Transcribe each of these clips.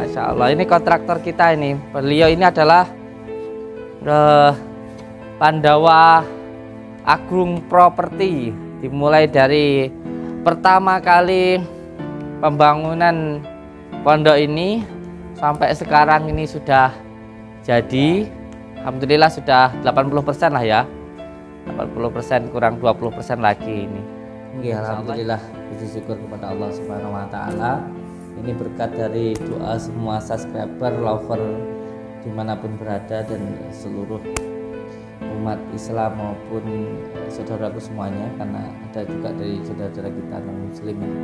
Masya Allah, ini kontraktor kita ini. Beliau ini adalah Pandawa Agung Properti. Dimulai dari pertama kali pembangunan pondok ini sampai sekarang ini sudah jadi. Alhamdulillah sudah 80% lah ya. 80% kurang 20% lagi ini. Ya, alhamdulillah, puji syukur kepada Allah Subhanahu wa taala. Ini berkat dari doa semua subscriber, lover dimanapun berada, dan seluruh umat Islam maupun saudaraku semuanya, karena ada juga dari saudara-saudara kita non muslim yang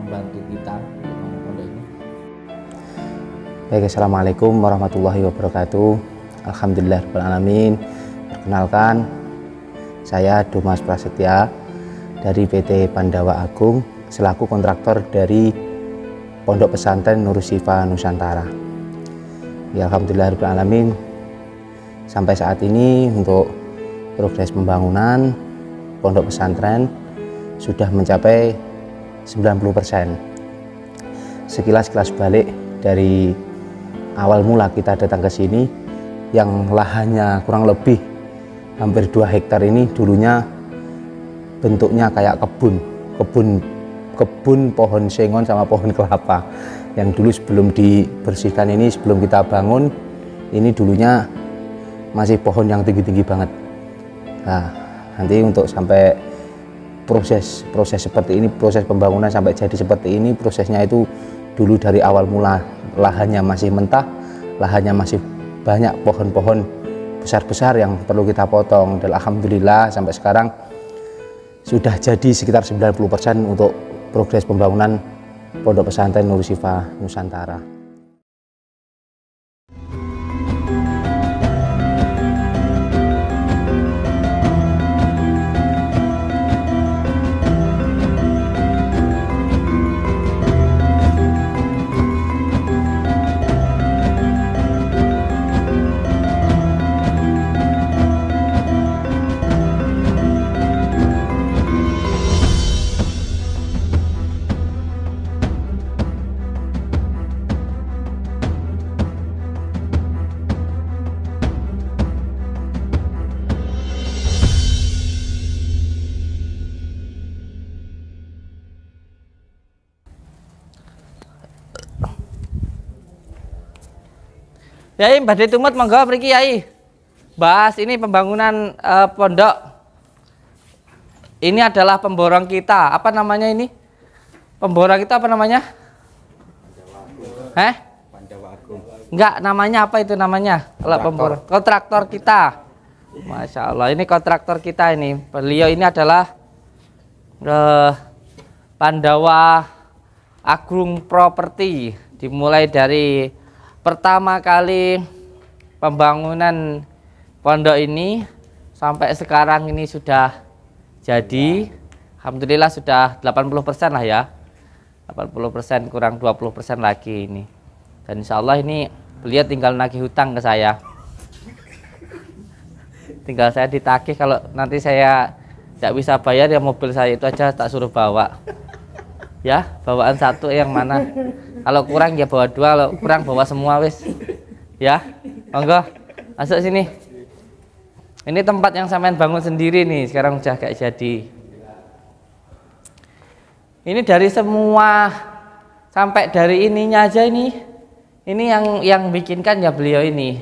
membantu kita untuk pondok ini. Baik, assalamualaikum warahmatullahi wabarakatuh. Alhamdulillahirabbil alamin. Perkenalkan, saya Dumas Prasetya dari PT Pandawa Agung selaku kontraktor dari Pondok Pesantren Nur Syifa Nusantara. Ya, alhamdulillahirabbil alamin. Sampai saat ini untuk progres pembangunan pondok pesantren sudah mencapai 90%. Sekilas balik dari awal mula kita datang ke sini, yang lahannya kurang lebih hampir 2 hektar ini dulunya bentuknya kayak kebun pohon sengon sama pohon kelapa. Yang dulu sebelum dibersihkan ini, sebelum kita bangun, ini dulunya masih pohon yang tinggi-tinggi banget. Nah, nanti untuk sampai proses seperti ini, proses pembangunan sampai jadi seperti ini, prosesnya itu dulu dari awal mula lahannya masih mentah, lahannya masih banyak pohon-pohon besar-besar yang perlu kita potong. Dan alhamdulillah sampai sekarang sudah jadi sekitar 90% untuk progres pembangunan Pondok Pesantren Nur Syifa Nusantara. Yai, badhe tumut monggo mriki Yai. Bahas ini pembangunan pondok. Ini adalah pemborong kita. Apa namanya ini? Pemborong kita apa namanya? Pandawa Agung. Enggak, namanya apa itu namanya? Kalau pemborong. Kontraktor kita. Masya Allah, ini kontraktor kita ini. Beliau ini adalah Pandawa Agung Properti. Dimulai dari pertama kali pembangunan pondok ini sampai sekarang ini sudah jadi. Alhamdulillah sudah 80% lah ya. 80% kurang 20% lagi ini. Dan insya Allah ini beliau tinggal nagih hutang ke saya. Tinggal saya ditagih, kalau nanti saya tidak bisa bayar ya mobil saya itu aja tak suruh bawa. Ya, bawaan satu yang mana? Kalau kurang ya bawa 2, kalau kurang bawa semua wis. Ya, monggo masuk sini. Ini tempat yang sampean bangun sendiri nih, sekarang udah kayak jadi. Ini dari semua sampai dari ininya aja ini yang bikinkan ya beliau ini.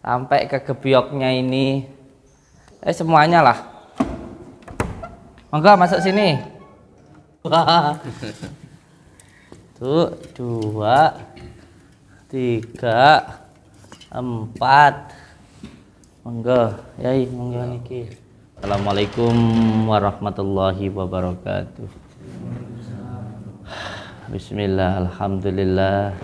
Sampai ke gebyoknya ini. Semuanya lah. Monggo masuk sini. Tuh, 2, 3, 4. Monggo, Yai, monggo niki. Assalamualaikum warahmatullahi wabarakatuh. Bismillah, alhamdulillah.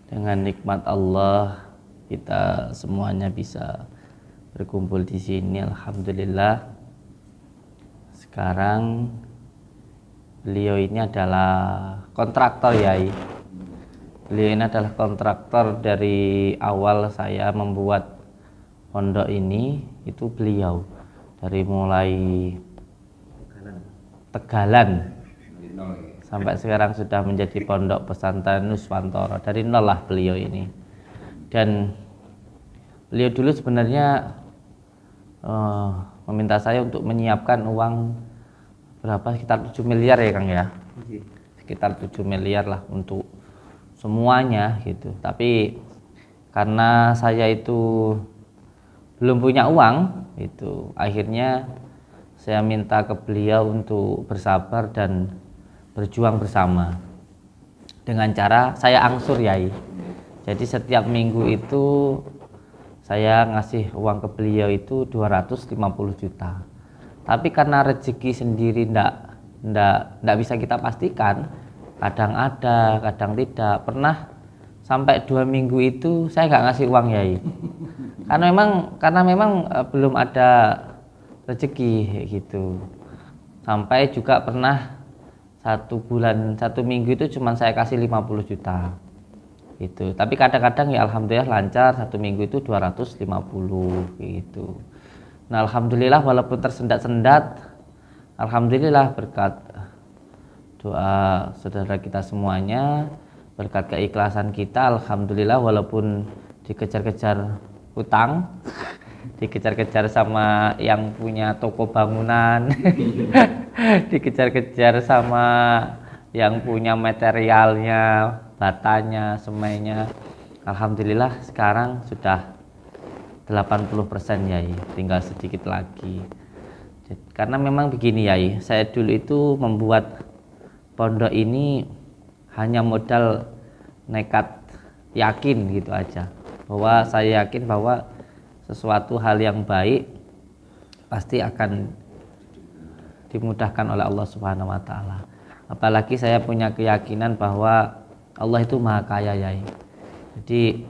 Dengan nikmat Allah kita semuanya bisa berkumpul di sini, alhamdulillah. Sekarang beliau ini adalah kontraktor, Yai. Beliau ini adalah kontraktor dari awal saya membuat pondok ini, itu beliau dari mulai Tegalan sampai sekarang sudah menjadi pondok pesantren Nuswantoro. Dari nol lah beliau ini. Dan beliau dulu sebenarnya meminta saya untuk menyiapkan uang berapa, sekitar 7 miliar ya Kang ya. Sekitar 7 miliar lah untuk semuanya gitu. Tapi karena saya itu belum punya uang itu, akhirnya saya minta ke beliau untuk bersabar dan berjuang bersama dengan cara saya angsur Yai. Jadi setiap minggu itu saya ngasih uang ke beliau itu 250 juta. Tapi karena rezeki sendiri ndak bisa kita pastikan, kadang ada, kadang tidak. Pernah sampai 2 minggu itu saya nggak ngasih uang Yai. Karena memang belum ada rezeki gitu. Sampai juga pernah 1 minggu itu cuma saya kasih 50 juta gitu. Tapi kadang-kadang ya alhamdulillah lancar, 1 minggu itu 250 gitu. Nah alhamdulillah walaupun tersendat-sendat, alhamdulillah berkat doa saudara kita semuanya, berkat keikhlasan kita, alhamdulillah walaupun dikejar-kejar hutang, dikejar-kejar sama yang punya toko bangunan, dikejar-kejar sama yang punya materialnya, batanya, semainya. Alhamdulillah sekarang sudah 80% Yai, tinggal sedikit lagi. Karena memang begini Yai, saya dulu itu membuat pondok ini hanya modal nekat yakin gitu aja, bahwa saya yakin bahwa sesuatu hal yang baik pasti akan dimudahkan oleh Allah Subhanahu wa taala. Apalagi saya punya keyakinan bahwa Allah itu Maha Kaya Yai. Jadi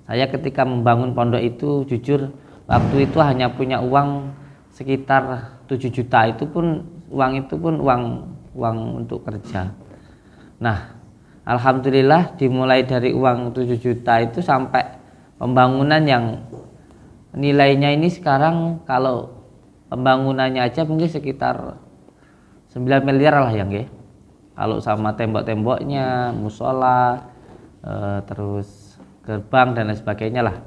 saya ketika membangun pondok itu jujur waktu itu hanya punya uang sekitar 7 juta, itu pun uang untuk kerja. Nah, alhamdulillah dimulai dari uang 7 juta itu sampai pembangunan yang nilainya ini sekarang kalau pembangunannya aja mungkin sekitar 9 miliar lah yang ya. Kalau sama tembok-temboknya, musola, terus gerbang dan lain sebagainya lah,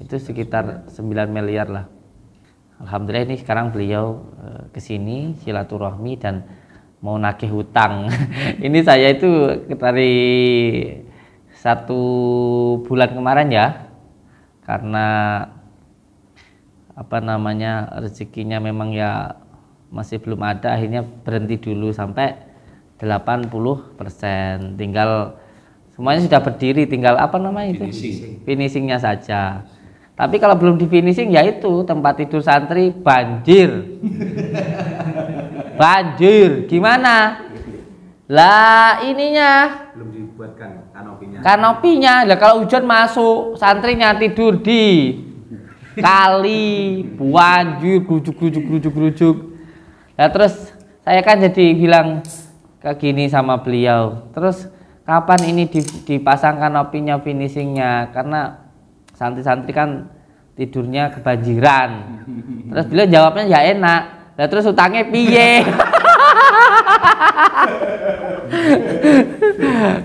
itu sekitar 9 miliar lah. Alhamdulillah ini sekarang beliau kesini silaturahmi dan mau nagih hutang. Ini saya itu dari 1 bulan kemarin ya, karena rezekinya memang ya masih belum ada, akhirnya berhenti dulu sampai 80%. Tinggal semuanya sudah berdiri, tinggal finishingnya saja. Tapi kalau belum di finishing ya itu tempat tidur santri banjir. Banjir gimana? Lah ininya belum dibuatkan kanopinya. Kanopinya lah, kalau hujan masuk santrinya tidur di kali, banjir grujuk. Nah terus saya kan jadi bilang kayak gini sama beliau, terus kapan ini dipasang kanopinya, finishingnya, karena santri-santri kan tidurnya kebanjiran. Terus beliau jawabnya ya enak, nah terus utangnya piye?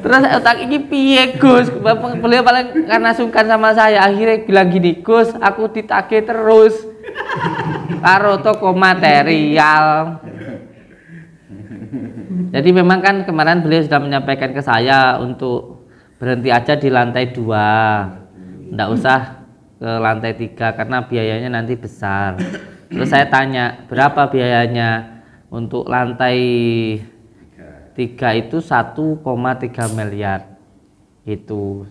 Terus utang ini piye Gus? Beliau paling karena sungkan sama saya, akhirnya bilang gini, Gus aku ditagih terus karo toko material. Jadi memang kan kemarin beliau sudah menyampaikan ke saya untuk berhenti aja di lantai 2, nggak usah ke lantai 3 karena biayanya nanti besar. Terus saya tanya berapa biayanya? Untuk lantai 3 itu 1,3 miliar gitu.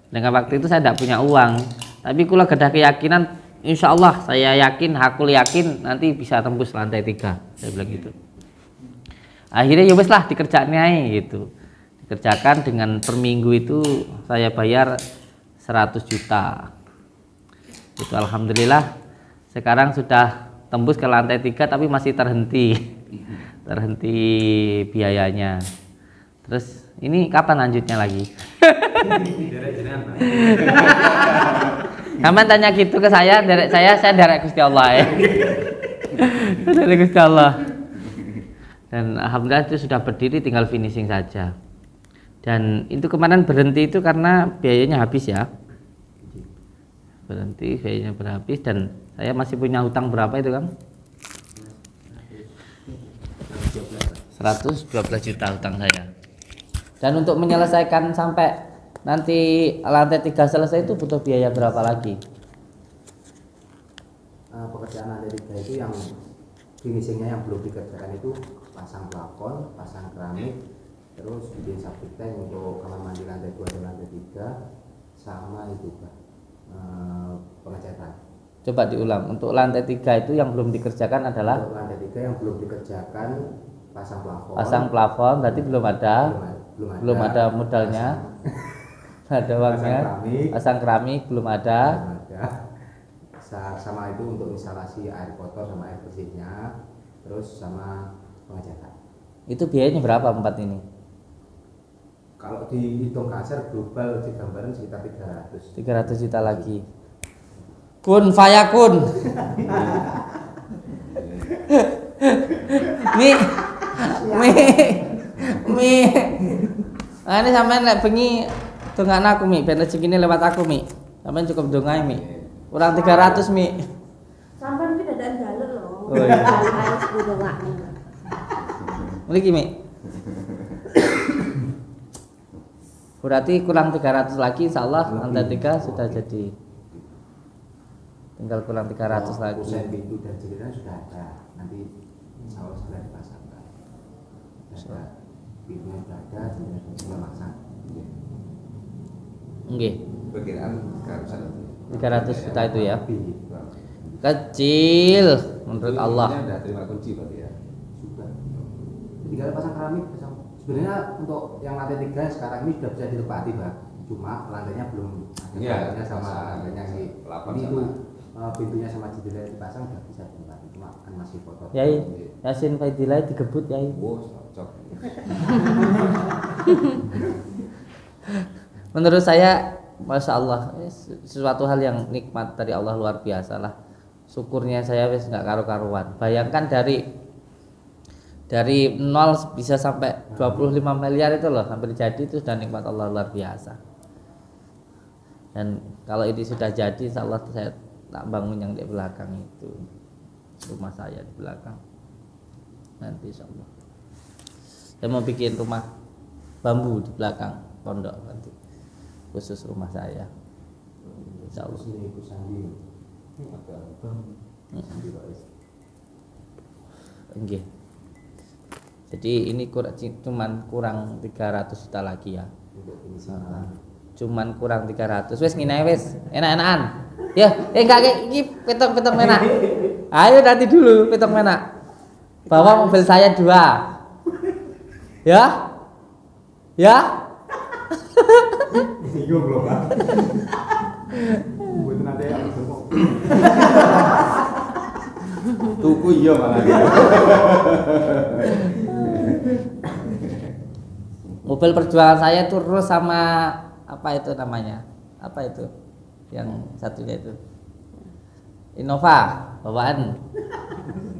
Dengan waktu itu saya tidak punya uang, tapi kalau ada keyakinan, insya Allah saya yakin, aku yakin nanti bisa tembus lantai 3. Saya bilang gitu. Akhirnya ya wes lah dikerjakan gitu. Dikerjakan dengan per minggu itu saya bayar 100 juta. Itu alhamdulillah sekarang sudah tembus ke lantai 3 tapi masih terhenti biayanya. Terus ini kapan lanjutnya lagi? Kamu tanya gitu ke saya, saya derek Gusti Allah ya. Dari Gusti Allah. Dan alhamdulillah itu sudah berdiri, tinggal finishing saja. Dan itu kemarin berhenti itu karena biayanya habis ya. Berhenti, biayanya berhabis, dan saya masih punya hutang berapa itu Kang? 112 juta hutang saya. Dan untuk menyelesaikan sampai nanti lantai 3 selesai itu butuh biaya berapa lagi? Pekerjaan lantai 3 itu yang finishingnya yang belum dikerjakan itu pasang plafon, pasang keramik, terus bikin septic tank untuk kamar mandi lantai 2 dan lantai 3, sama itu Pak, pengecatan. Coba diulang, untuk lantai 3 itu yang belum dikerjakan adalah? Untuk lantai 3 yang belum dikerjakan pasang plafon. Pasang plafon, berarti belum ada modalnya. Ada uangnya. Pasang keramik belum ada. Sama itu untuk instalasi air kotor sama air bersihnya, terus sama pengecatan. Itu biayanya berapa 4 ini? Kalau dihitung kasar global di gambaran sekitar 300 juta lagi. Kun fayakun. Mi. Ini sampean lek bengi dongakno aku Mi, ben rezekine lewat aku Mi. Sampean cukup dongae Mi. Kurang 300 Mi. Sampean iki dadak dalem lho. Oh iya. Harus didongakno. Mriki Mi. Berarti kurang 300 lagi insyaallah lantai 3 sudah jadi. Tinggal kurang 300 lagi. Kusen pintu dan jendela sudah ada. Nanti insyaallah sudah dipasangkan. Sudah pintunya sudah ada, jendela sudah masang. Nggih. Perkiraan 300 juta itu ya. Kecil menurut Allah. Sudah terima kunci berarti ya. Sudah. Tinggal pasang keramik, sebenarnya untuk yang lantai 3 sekarang ini sudah bisa ditempati Pak. Cuma lantainya belum ada lantainya sama lantainya sih. Ini itu pintunya sama jendela dipasang sudah bisa ditempati. Cuma kan masih kotor. Yai, Yasin Faidillah digebut Yai. Wow, cocok. Menurut saya, masya Allah, sesuatu hal yang nikmat dari Allah luar biasa lah. Syukurnya saya wis nggak karu-karuan. Bayangkan dari 0 bisa sampai 25 miliar itu loh, hampir jadi, itu sudah nikmat Allah luar biasa. Dan kalau ini sudah jadi, insya Allah saya tak bangun yang di belakang itu, rumah saya di belakang. Nanti insya Allah saya mau bikin rumah bambu di belakang pondok nanti, khusus rumah saya. Insya Allah. Oke. Jadi ini cuman kurang 300 juta lagi ya. Cuman kurang 300. Wes ngene wes, enak-enakan. Ya, enggak iki petok-petok menak. Ayo nanti dulu petok menak. Bawa mobil saya 2. Ya? Ya? Iya belum Pak. Buat nanti Tuku iya malah. Mobil perjuangan saya terus sama apa itu namanya? Apa itu? Yang satunya itu. Innova, bawaan.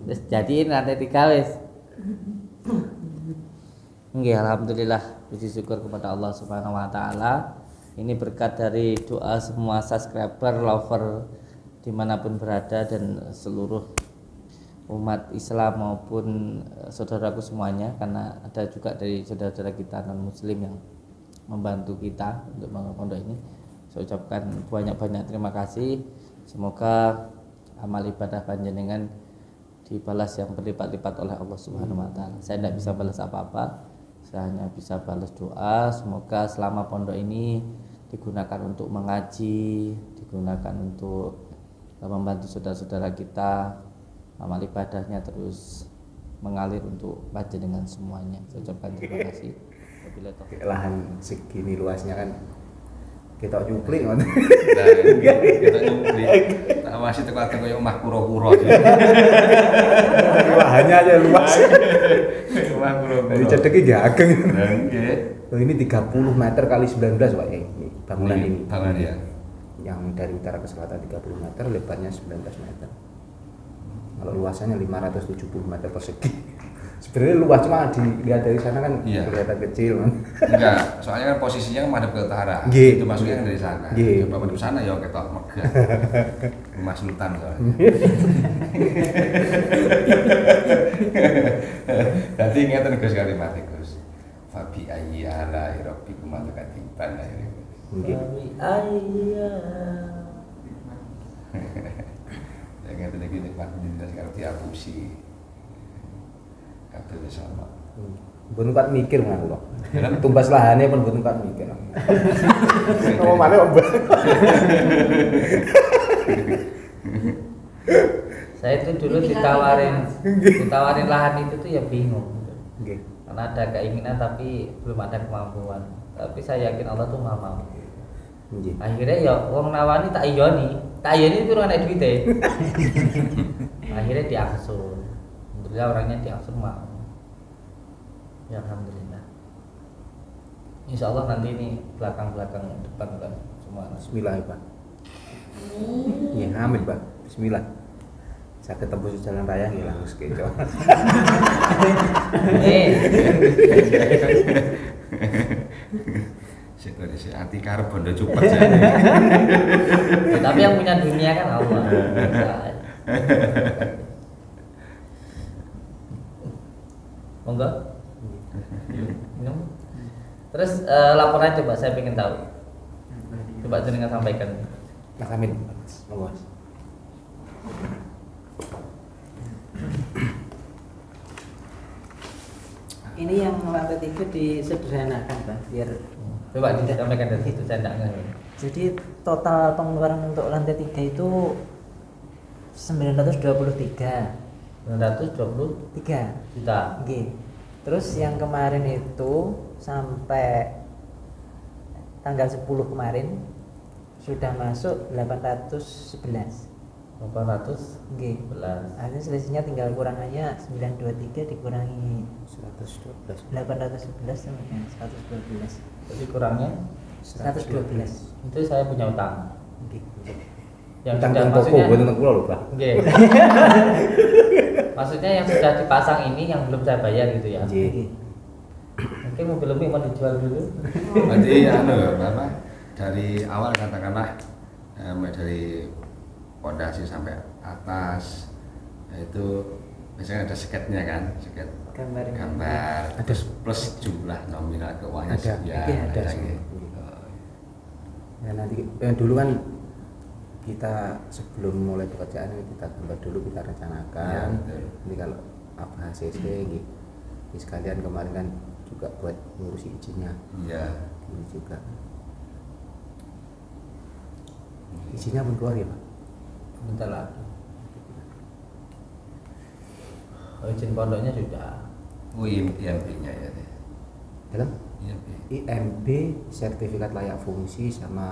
Terus jadiin lantai 3 wis. Nggih, alhamdulillah, puji syukur kepada Allah Subhanahu wa taala. Ini berkat dari doa semua subscriber, lover dimanapun berada, dan seluruh umat Islam maupun saudaraku semuanya, karena ada juga dari saudara-saudara kita non muslim yang membantu kita untuk membangun pondok ini. Saya ucapkan banyak-banyak terima kasih. Semoga amal ibadah panjenengan dibalas yang berlipat-lipat oleh Allah Subhanahu wa taala. Saya tidak bisa balas apa-apa. Saya hanya bisa balas doa. Semoga selama pondok ini digunakan untuk mengaji, digunakan untuk membantu saudara-saudara kita, amal ibadahnya terus mengalir untuk panjenengan semuanya. Saya ucapkan terima kasih. Lahan segini luasnya kan kita cuplik kan. Kita cuplik. Tak masih teko-teko koyo omah kura-kura. Lahannya aja luas. Omah kura-kura. Dari cedeki nggih ageng. Nggih. Oh, ini 30 meter kali 19 Pak ini bangunan ini. Bangunan ya. Yang dari utara ke selatan 30 meter, lebarnya 19 meter. Kalau luasannya 570 meter persegi. Sebenarnya luas, cuma dilihat dari sana kan Iya. kelihatan kecil kan. Enggak, soalnya kan posisinya kan madep ke utara. Nggih. Itu masuknya kan dari sana. Nggih. Coba madep sana ya ketok megah. Rumah sultan soalnya. Nanti ingatan Gus kalimat Gus. Fabi ayyi ala rabbikum atukatiban. Nggih. Ya ngeten iki nikmat jenengan karo diapusi. Kabeh wis ana. Mboten kuat mikir ngono kula. Tumbas lahane pun mboten kuat mikir. Ngomong maneh Om. Saya itu dulu ditawarin lahan itu tuh ya bingung. Nggih. Karena ada keinginan tapi belum ada kemampuan. Tapi saya yakin Allah tuh maha mampu. Nggih. Akhirnya ya wong nawani tak iyoni itu ana duite. Akhirnya diangsur. Alhamdulillah orangnya diangsur mau. Ya alhamdulillah. Insya Allah nanti ini belakang depan kan semua. Bismillah, Pak. Iya, amin, Pak. Bismillah. Saya ketemu di jalan raya nggih langsung keco. Si ati karep bondo cupet ya. Tapi yang punya dunia kan Allah. Monggo. Minum. Terus laporan coba saya ingin tahu. Coba jenengan sampaikan. Mas Amin. Monggo. Ini yang lantai 3 disederhanakan, Pak, biar Coba disampaikan dari situ saya enggak ngerti. jadi total pengeluaran untuk lantai 3 itu 923 923 juta. Oke. Terus yang kemarin itu sampai tanggal 10 kemarin sudah masuk 811. 811. Oke. Artinya selisihnya tinggal kurangannya 923 dikurangi 112. 811 sama 112. Jadi kurangnya 112. itu saya punya utang. Oke. Yang Utang sudah toko maksudnya mboten kula lho, Pak. Oke. Maksudnya yang sudah dipasang ini yang belum saya bayar gitu ya. Nggih. Oke. Mungkin mobil ini mau dijual dulu. Berarti apa? Dari awal katakanlah dari pondasi sampai atas itu biasanya ada sketnya kan, sket gambar Ada. plus jumlah nominal keuangannya Ada. sekian. Iya, ada Ada semua. gitu. Ya nanti dulu kan kita sebelum mulai pekerjaan ini kita gambar dulu, kita rencanakan. Ya, betul. Nanti kalau apa HCC gitu. Ini sekalian kemarin kan juga buat ngurusi izinnya. Iya. Ini juga. Izinnya pun keluar ya, Pak. Bentar lagi. Izin pondoknya sudah. Oh, IMB-nya ya. Ya kan? IMB. IMB, sertifikat layak fungsi sama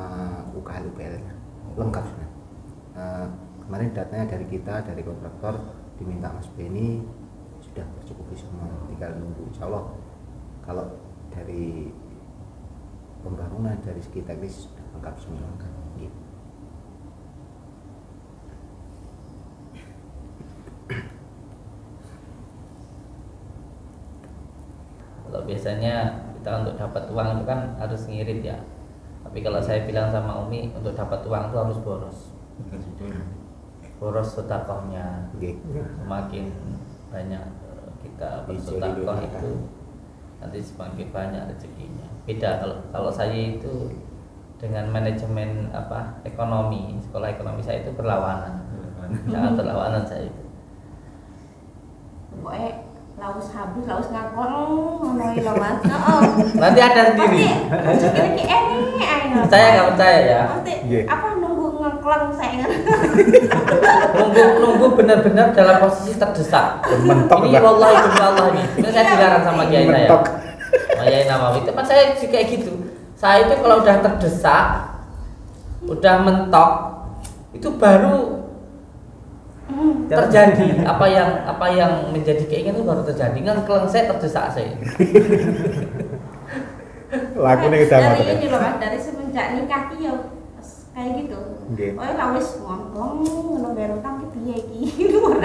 UKL-UPL-nya lengkap sudah. Kemarin datanya dari kita, dari kontraktor diminta Mas Beni, sudah tercukupi semua, tinggal nunggu. Insya Allah kalau dari pembangunan dari segi teknis sudah lengkap semua. Gitu. Kalau biasanya kita untuk dapat uang itu kan harus ngirit ya. Tapi kalau saya bilang sama Umi untuk dapat uang itu harus boros. Boros sedekahnya. Oke. Semakin banyak kita bersedekah itu nanti semakin banyak rezekinya. Beda kalau saya itu dengan manajemen ekonomi, sekolah ekonomi saya itu berlawanan. Sangat berlawanan saya itu. Pokoknya laus habis, laus ngakon, ngono lho Mas. Heeh. Nanti ada sendiri. Ini enek ae. Saya nggak percaya ya. Pasti Nggih. apa nunggu ngekleng saya. Nunggu benar-benar dalam posisi terdesak. Mentok, Ini Mbak. wallahi demi Allah nih. Ini saya dilarang sama kiai saya. Mentok. Sama Kiai Nawawi. Teman saya juga kayak gitu. Saya itu kalau udah terdesak, udah mentok, itu baru terjadi apa yang menjadi keinginan itu baru terjadi. Ngekleng saya terdesak saya. Lakunya kita dari ngoten. ini loh Mas, dari semenjak nikah ki ya kayak gitu. Nggih. Oh ya wis ngomong ngono bayar utang ki piye iki.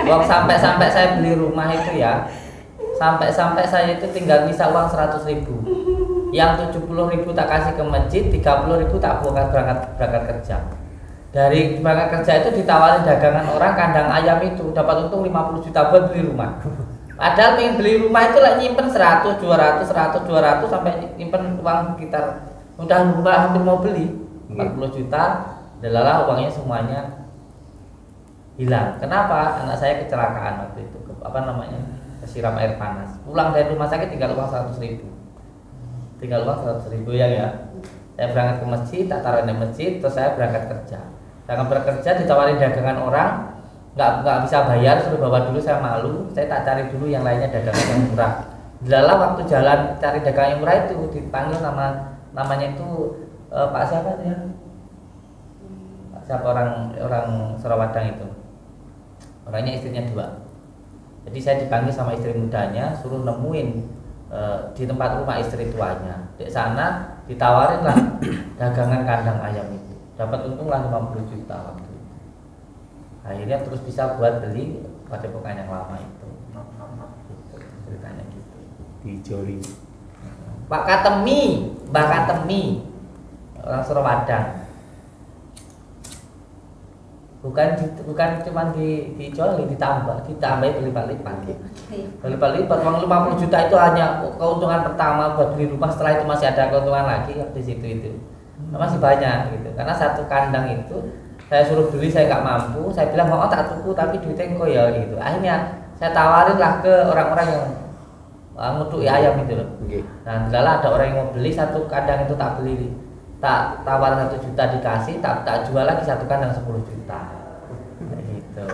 Waktu sampai saya beli rumah itu ya, sampai saya itu tinggal bisa uang 100.000. Yang 70.000 tak kasih ke masjid, 30.000 tak berangkat kerja. Dari berangkat kerja itu ditawarin dagangan orang, kandang ayam itu dapat untung 50 juta buat beli rumah. Padahal pengen beli rumah itu lah nyimpen 100, 200 sampai nyimpen uang sekitar udah hampir mau beli 40 juta, adalah uangnya semuanya hilang. Kenapa? Anak saya kecelakaan waktu itu, kesiram air panas. Pulang dari rumah sakit tinggal uang 100.000. Tinggal uang 100.000 ya. Saya berangkat ke masjid, tak taruh di masjid, terus saya berangkat kerja. Saya berkerja ditawarin dagangan orang, nggak bisa bayar, suruh bawa dulu, saya malu. Saya tak cari dulu yang lainnya dagangan yang murah. Dalam waktu jalan cari dagangan yang murah itu dipanggil namanya itu Pak siapa ya? Pak siapa orang Surawadang itu. Orangnya istrinya 2. Jadi saya dipanggil sama istri mudanya, suruh nemuin di tempat rumah istri tuanya. Di sana ditawarin lah dagangan kandang ayam itu. Dapat untung lah 50 juta waktu itu. Akhirnya terus bisa buat beli padepokan yang lama itu. Gitu, ceritanya gitu. Dijoli. Mbak Katemi, orang Surawadang. Bukan cuma dijoli, ditambahin berlipat-lipat. Berlipat-lipat uang 50 juta itu hanya keuntungan pertama buat beli rumah, setelah itu masih ada keuntungan lagi di situ itu. Masih banyak gitu. Karena satu kandang itu saya suruh beli, saya nggak mampu, saya bilang mau tak tuku tapi duitnya kok ya gitu. Akhirnya saya tawarin lah ke orang-orang yang ngutuk ayam itu loh. Nah, adalah ada orang yang mau beli satu kandang itu tak beli, tak tawar 1 juta dikasih, tak jual lagi satu kandang 10 juta. Gitu.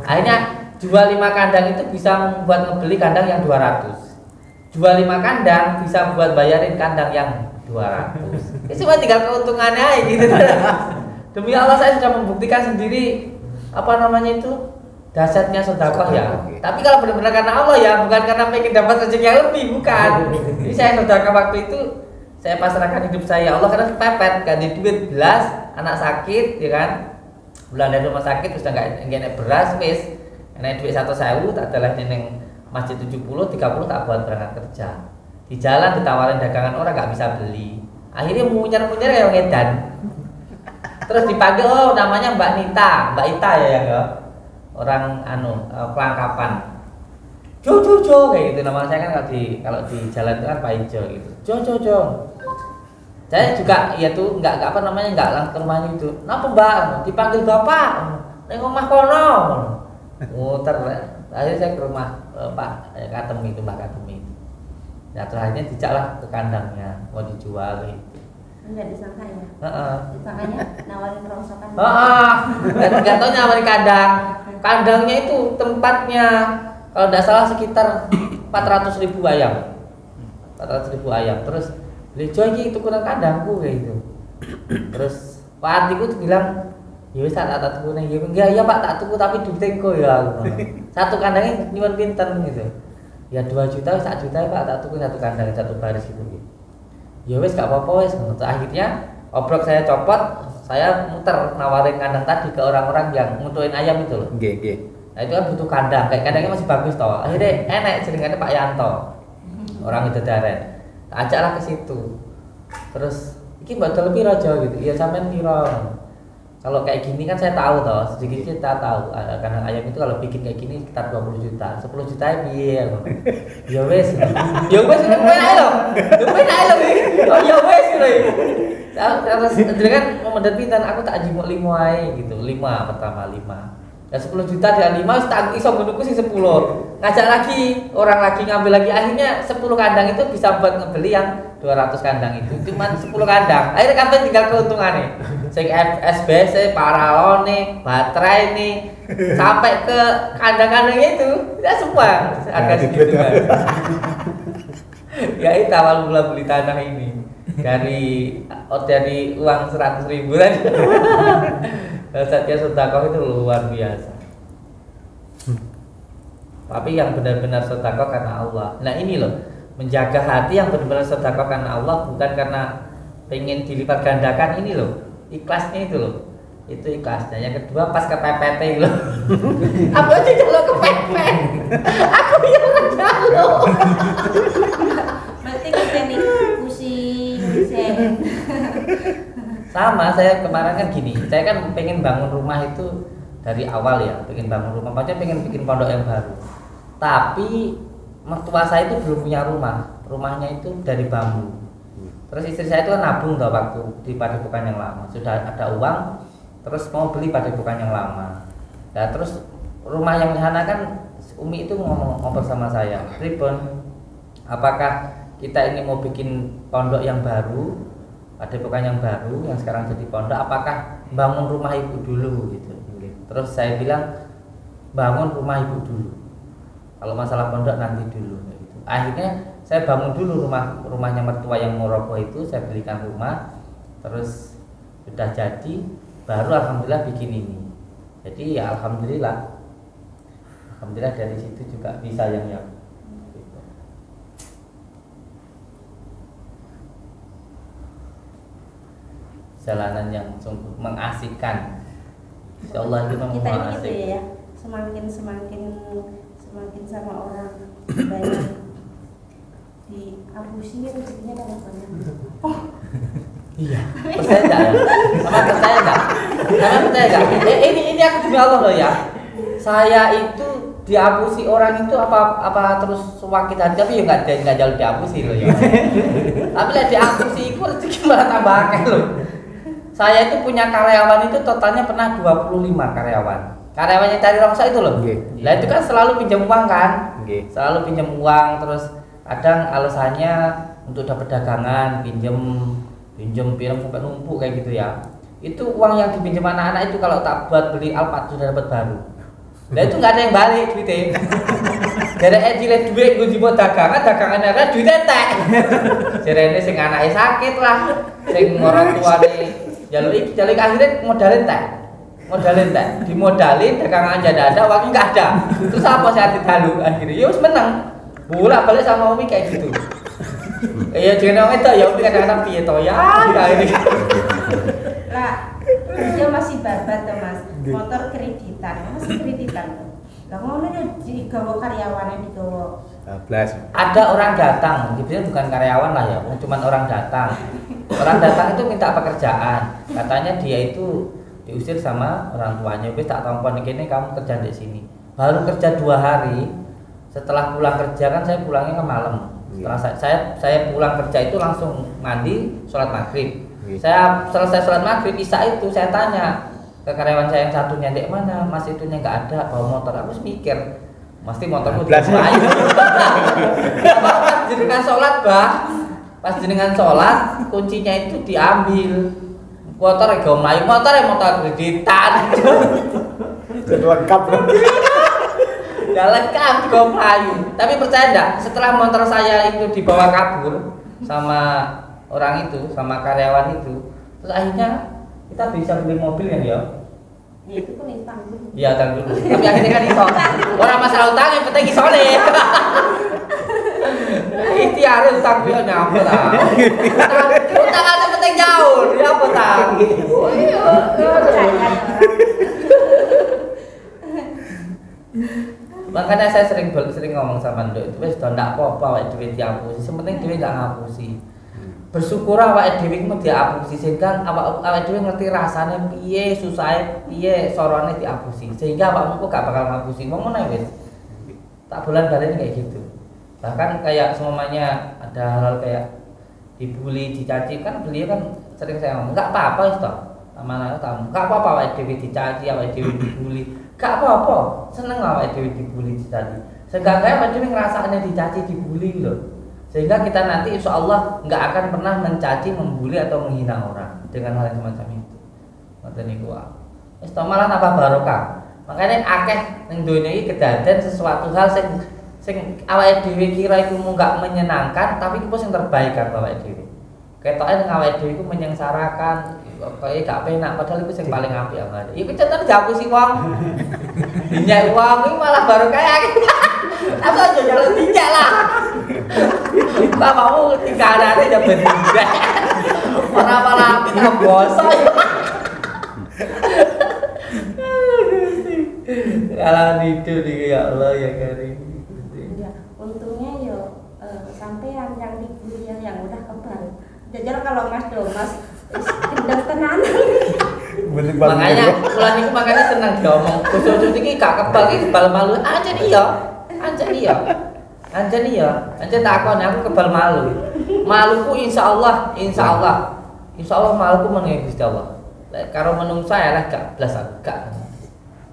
Akhirnya jual 5 kandang itu bisa membuat ngebeli kandang yang 200. Jual 5 kandang bisa membuat bayarin kandang yang 200. Itu cuma tinggal keuntungannya aja gitu. Demi Allah saya sudah membuktikan sendiri dahsyatnya sedekah ya. Tapi kalau benar-benar karena Allah ya, bukan karena pengen dapat rezeki yang lebih, bukan. Jadi saya sedekah waktu itu saya pasrahkan hidup saya Allah karena kepepet, ganti duit belas, anak sakit ya kan. Bulan dari rumah sakit terus enggak beras wis. Enak duit 1.000 tak adalah neng masjid 70, 30 tak buat berangkat kerja. Di jalan ditawarin dagangan orang nggak bisa beli. Akhirnya munyer-munyer kayak ngedan. Terus dipanggil, oh namanya Mbak Ita ya yang orang Kelangkapan. Jo kayak gitu nama saya kan kalau di jalan itu kan Pak Ijo gitu. Jo. Saya juga ya tuh nggak langsung ke rumahnya itu. Napa Mbak? Dipanggil Bapak. Neng omah kono. Muter. Akhirnya saya ke rumah Pak Katemi itu, Mbak Katemi. Ya terakhirnya dijaklah ke kandangnya mau dijual gitu. Enggak disangka ya? Disangkanya nawarin rongsokan. Nggak tahu nawarin kandang. Kandangnya itu tempatnya kalau tidak salah sekitar 400.000 ayam. 400.000 ayam. Terus beli joki itu kurang kandangku kayak gitu. Terus Pak Artiku tuh bilang, ya wis tak tuku nih. Ya Pak tak tuku tapi duitnya kok ya. Satu kandangnya nyuwun pinten gitu. Ya 2 juta, 1 juta Pak tak tuku satu kandang, satu baris gitu. Ya wis gak apa-apa wis. Akhirnya obrok saya copot, saya muter nawarin kandang tadi ke orang-orang yang ngutuin ayam itu loh. Nah itu kan butuh kandang, kayak kandangnya masih bagus toh. Akhirnya enak jenengannya Pak Yanto, orang itu Daren. Ajaklah ke situ. Terus iki mbak lebih raja gitu. Iya sampean piro. Kalau kayak gini kan saya tahu toh, sedikit kita tahu kandang ayam itu kalau bikin kayak gini sekitar 20 juta. 10 juta piye. Ya wis. Ya wis penak lho. Penak lho. Oh ya wis lho. Terus jenengan mau mendhet pinten aku tak jimuk 5 ae gitu. 5 pertama 5. Dan 10 juta dari 5 tak iso menunggu sih 10. Ngajak lagi, orang lagi ngambil lagi. Akhirnya 10 kandang itu bisa buat ngebeli yang 200 kandang itu. Cuma 10 kandang. Akhirnya kabeh tinggal keuntungannya. Sing SBC, paralone, baterai nih sampai ke kandang-kandangnya itu. Ya semua harga segitu kan. Ya itu awal mula beli tanah ini. Dari uang 100.000 aja. Saatnya sedekah itu luar biasa. Tapi yang benar-benar sedekah karena Allah. Nah ini loh, menjaga hati yang benar-benar sedekah karena Allah, bukan karena pengen dilipat gandakan. Ini loh, ikhlasnya itu loh. itu ikhlasnya. Yang kedua pas kepepet gitu. Aku aja jaluk kepepet. Aku yang ngejaluk. Berarti kita nih pusing. Sama, saya kemarin kan gini, saya kan pengen bangun rumah itu dari awal ya, pengen bangun rumah, maksudnya pengen bikin pondok yang baru. Tapi mertua saya itu belum punya rumah, rumahnya itu dari bambu. Terus istri saya itu kan nabung tuh waktu di padepokan yang lama, sudah ada uang, terus mau beli padepokan yang lama. Nah terus rumah yang di sana kan Umi itu ngobrol sama saya, Ribon, apakah kita ini mau bikin pondok yang baru, padepokan yang baru yang sekarang jadi pondok, apakah bangun rumah ibu dulu gitu. Terus saya bilang bangun rumah ibu dulu, kalau masalah pondok nanti dulu gitu. Akhirnya saya bangun dulu rumahnya mertua yang Moroko itu, saya belikan rumah, terus sudah jadi, baru alhamdulillah bikin ini. Jadi ya alhamdulillah dari situ juga bisa yang gitu. Jalanan yang sungguh mengasihkan. Insyaallah itu memang Kita ini gitu asik. ya, semakin sama orang banyak diabusi ya rezekinya kan banyak. Iya. Percaya enggak ya? Sama percaya enggak? Ini aku demi Allah loh ya. Saya itu diabusi orang itu apa terus sakit hati, tapi ya enggak jauh diabusi loh ya. Tapi lah diabusi itu rezeki malah tambah akeh loh. Saya itu punya karyawan itu totalnya pernah 25 karyawan. Karyawannya cari rongsa itu loh. Lah itu kan selalu pinjam uang kan? Selalu pinjam uang, terus kadang alasannya untuk dapat dagangan, pinjam pirang sampai numpuk kayak gitu ya. Itu uang yang dipinjam anak-anak itu kalau tak buat beli Alphard sudah dapat baru. Lah itu nggak ada yang balik duitnya. Dari cilik duit gue dibuat dagangannya kan duitnya entek. Jarene sing anake sakit lah, sing orang tuane jalur akhirnya modalin teh, dimodalin dagangan aja ada, uangnya nggak ada. Terus apa saya didalu akhirnya, ya wis menang, bolak balik sama Umi kayak gitu. Iya jangan itu ya Umi kadang-kadang piye to ya, ini. Lah, dia masih babat tuh Mas, motor kreditan, masih kreditan. Lah ngono ya digawa karyawane digawa. Ada orang datang, dibilang bukan karyawan lah ya, cuman orang datang. Orang datang itu minta pekerjaan, katanya dia itu diusir sama orang tuanya. Wis tak tampon ini kamu kerja di sini. Baru kerja 2 hari, setelah pulang kerja kan saya pulangnya ke malam. Setelah saya pulang kerja itu langsung mandi, sholat maghrib. Saya selesai sholat maghrib, isya itu saya tanya ke karyawan saya yang satunya, dek mana? Mas itunya nggak ada, bawa motor. Aku mikir, pasti motorku dibawa. Pas jenengan sholat pas jenengan sholat kuncinya itu diambil. Motor motor kreditan. Lengkap. Gak lengkap juga melayu. Tapi percaya enggak, setelah motor saya itu dibawa kabur sama orang itu, sama karyawan itu, terus akhirnya kita bisa beli mobil kan ya? Ya itu pun utang dulu. Iya utang dulu. Tapi akhirnya kan iso. Orang masalah utang yang penting iso nih. Ikhtiar utang dia nyampe lah. Utang aja penting jauh, dia apa utang? Oh iya. Percaya Makanya saya sering ngomong sama Nduk itu wis ndak apa-apa awake dhewe diapusi, sementing dhewe gak ngapusi. Bersyukur awake dhewe mau diapusi sehingga awake dhewe ngerti rasane piye, susahe piye, sorone diapusi. Sehingga awakmu kok gak bakal ngapusi. Wong ngono wis. Tak bulan-bulan kayak gitu. Bahkan kayak semuanya ada hal kayak dibully, dicaci kan beliau kan sering saya ngomong, enggak apa-apa wis toh. Amanah tamu. Enggak apa-apa awake dhewe dicaci, awake dhewe dibully. Gak apa-apa, seneng awake dhewe dibully dicaci. Seenggaknya awake dhewe ngrasakne dicaci dibully loh. Sehingga kita nanti insya Allah nggak akan pernah mencaci, membuli atau menghina orang dengan hal yang semacam itu. Ngoten niku wae. Wis malah nambah barokah. Makanya akeh ning donya iki kedaden sesuatu hal sing awake dhewe kira iku nggak menyenangkan, tapi iku sing terbaik kan awake dhewe. Ketoke ning awake dhewe iku menyengsarakan, kayak gak penak padahal itu yang paling apik amane. Iku contohnya dihapusi wong. Dinyak wong iki malah barokah akeh. Aku aja jalan dinyak lah. Bapakmu tinggalane ya bendindak. Ora malah apik tak bosok. Kalau itu nih ya Allah ya Karim. Ya, untungnya yo sampean yang dibeli yang udah kebal. Jajar kalau Mas Domas gendeng tenan. Makanya bulan itu makanya senang diomong. Bocor iki gak kebal iki kebal malu. Anjen iya. Anjen takon aku kebal malu. Maluku insyaallah maluku meneng Gusti Allah. Lek karo menungsa ya lah gak blas gak.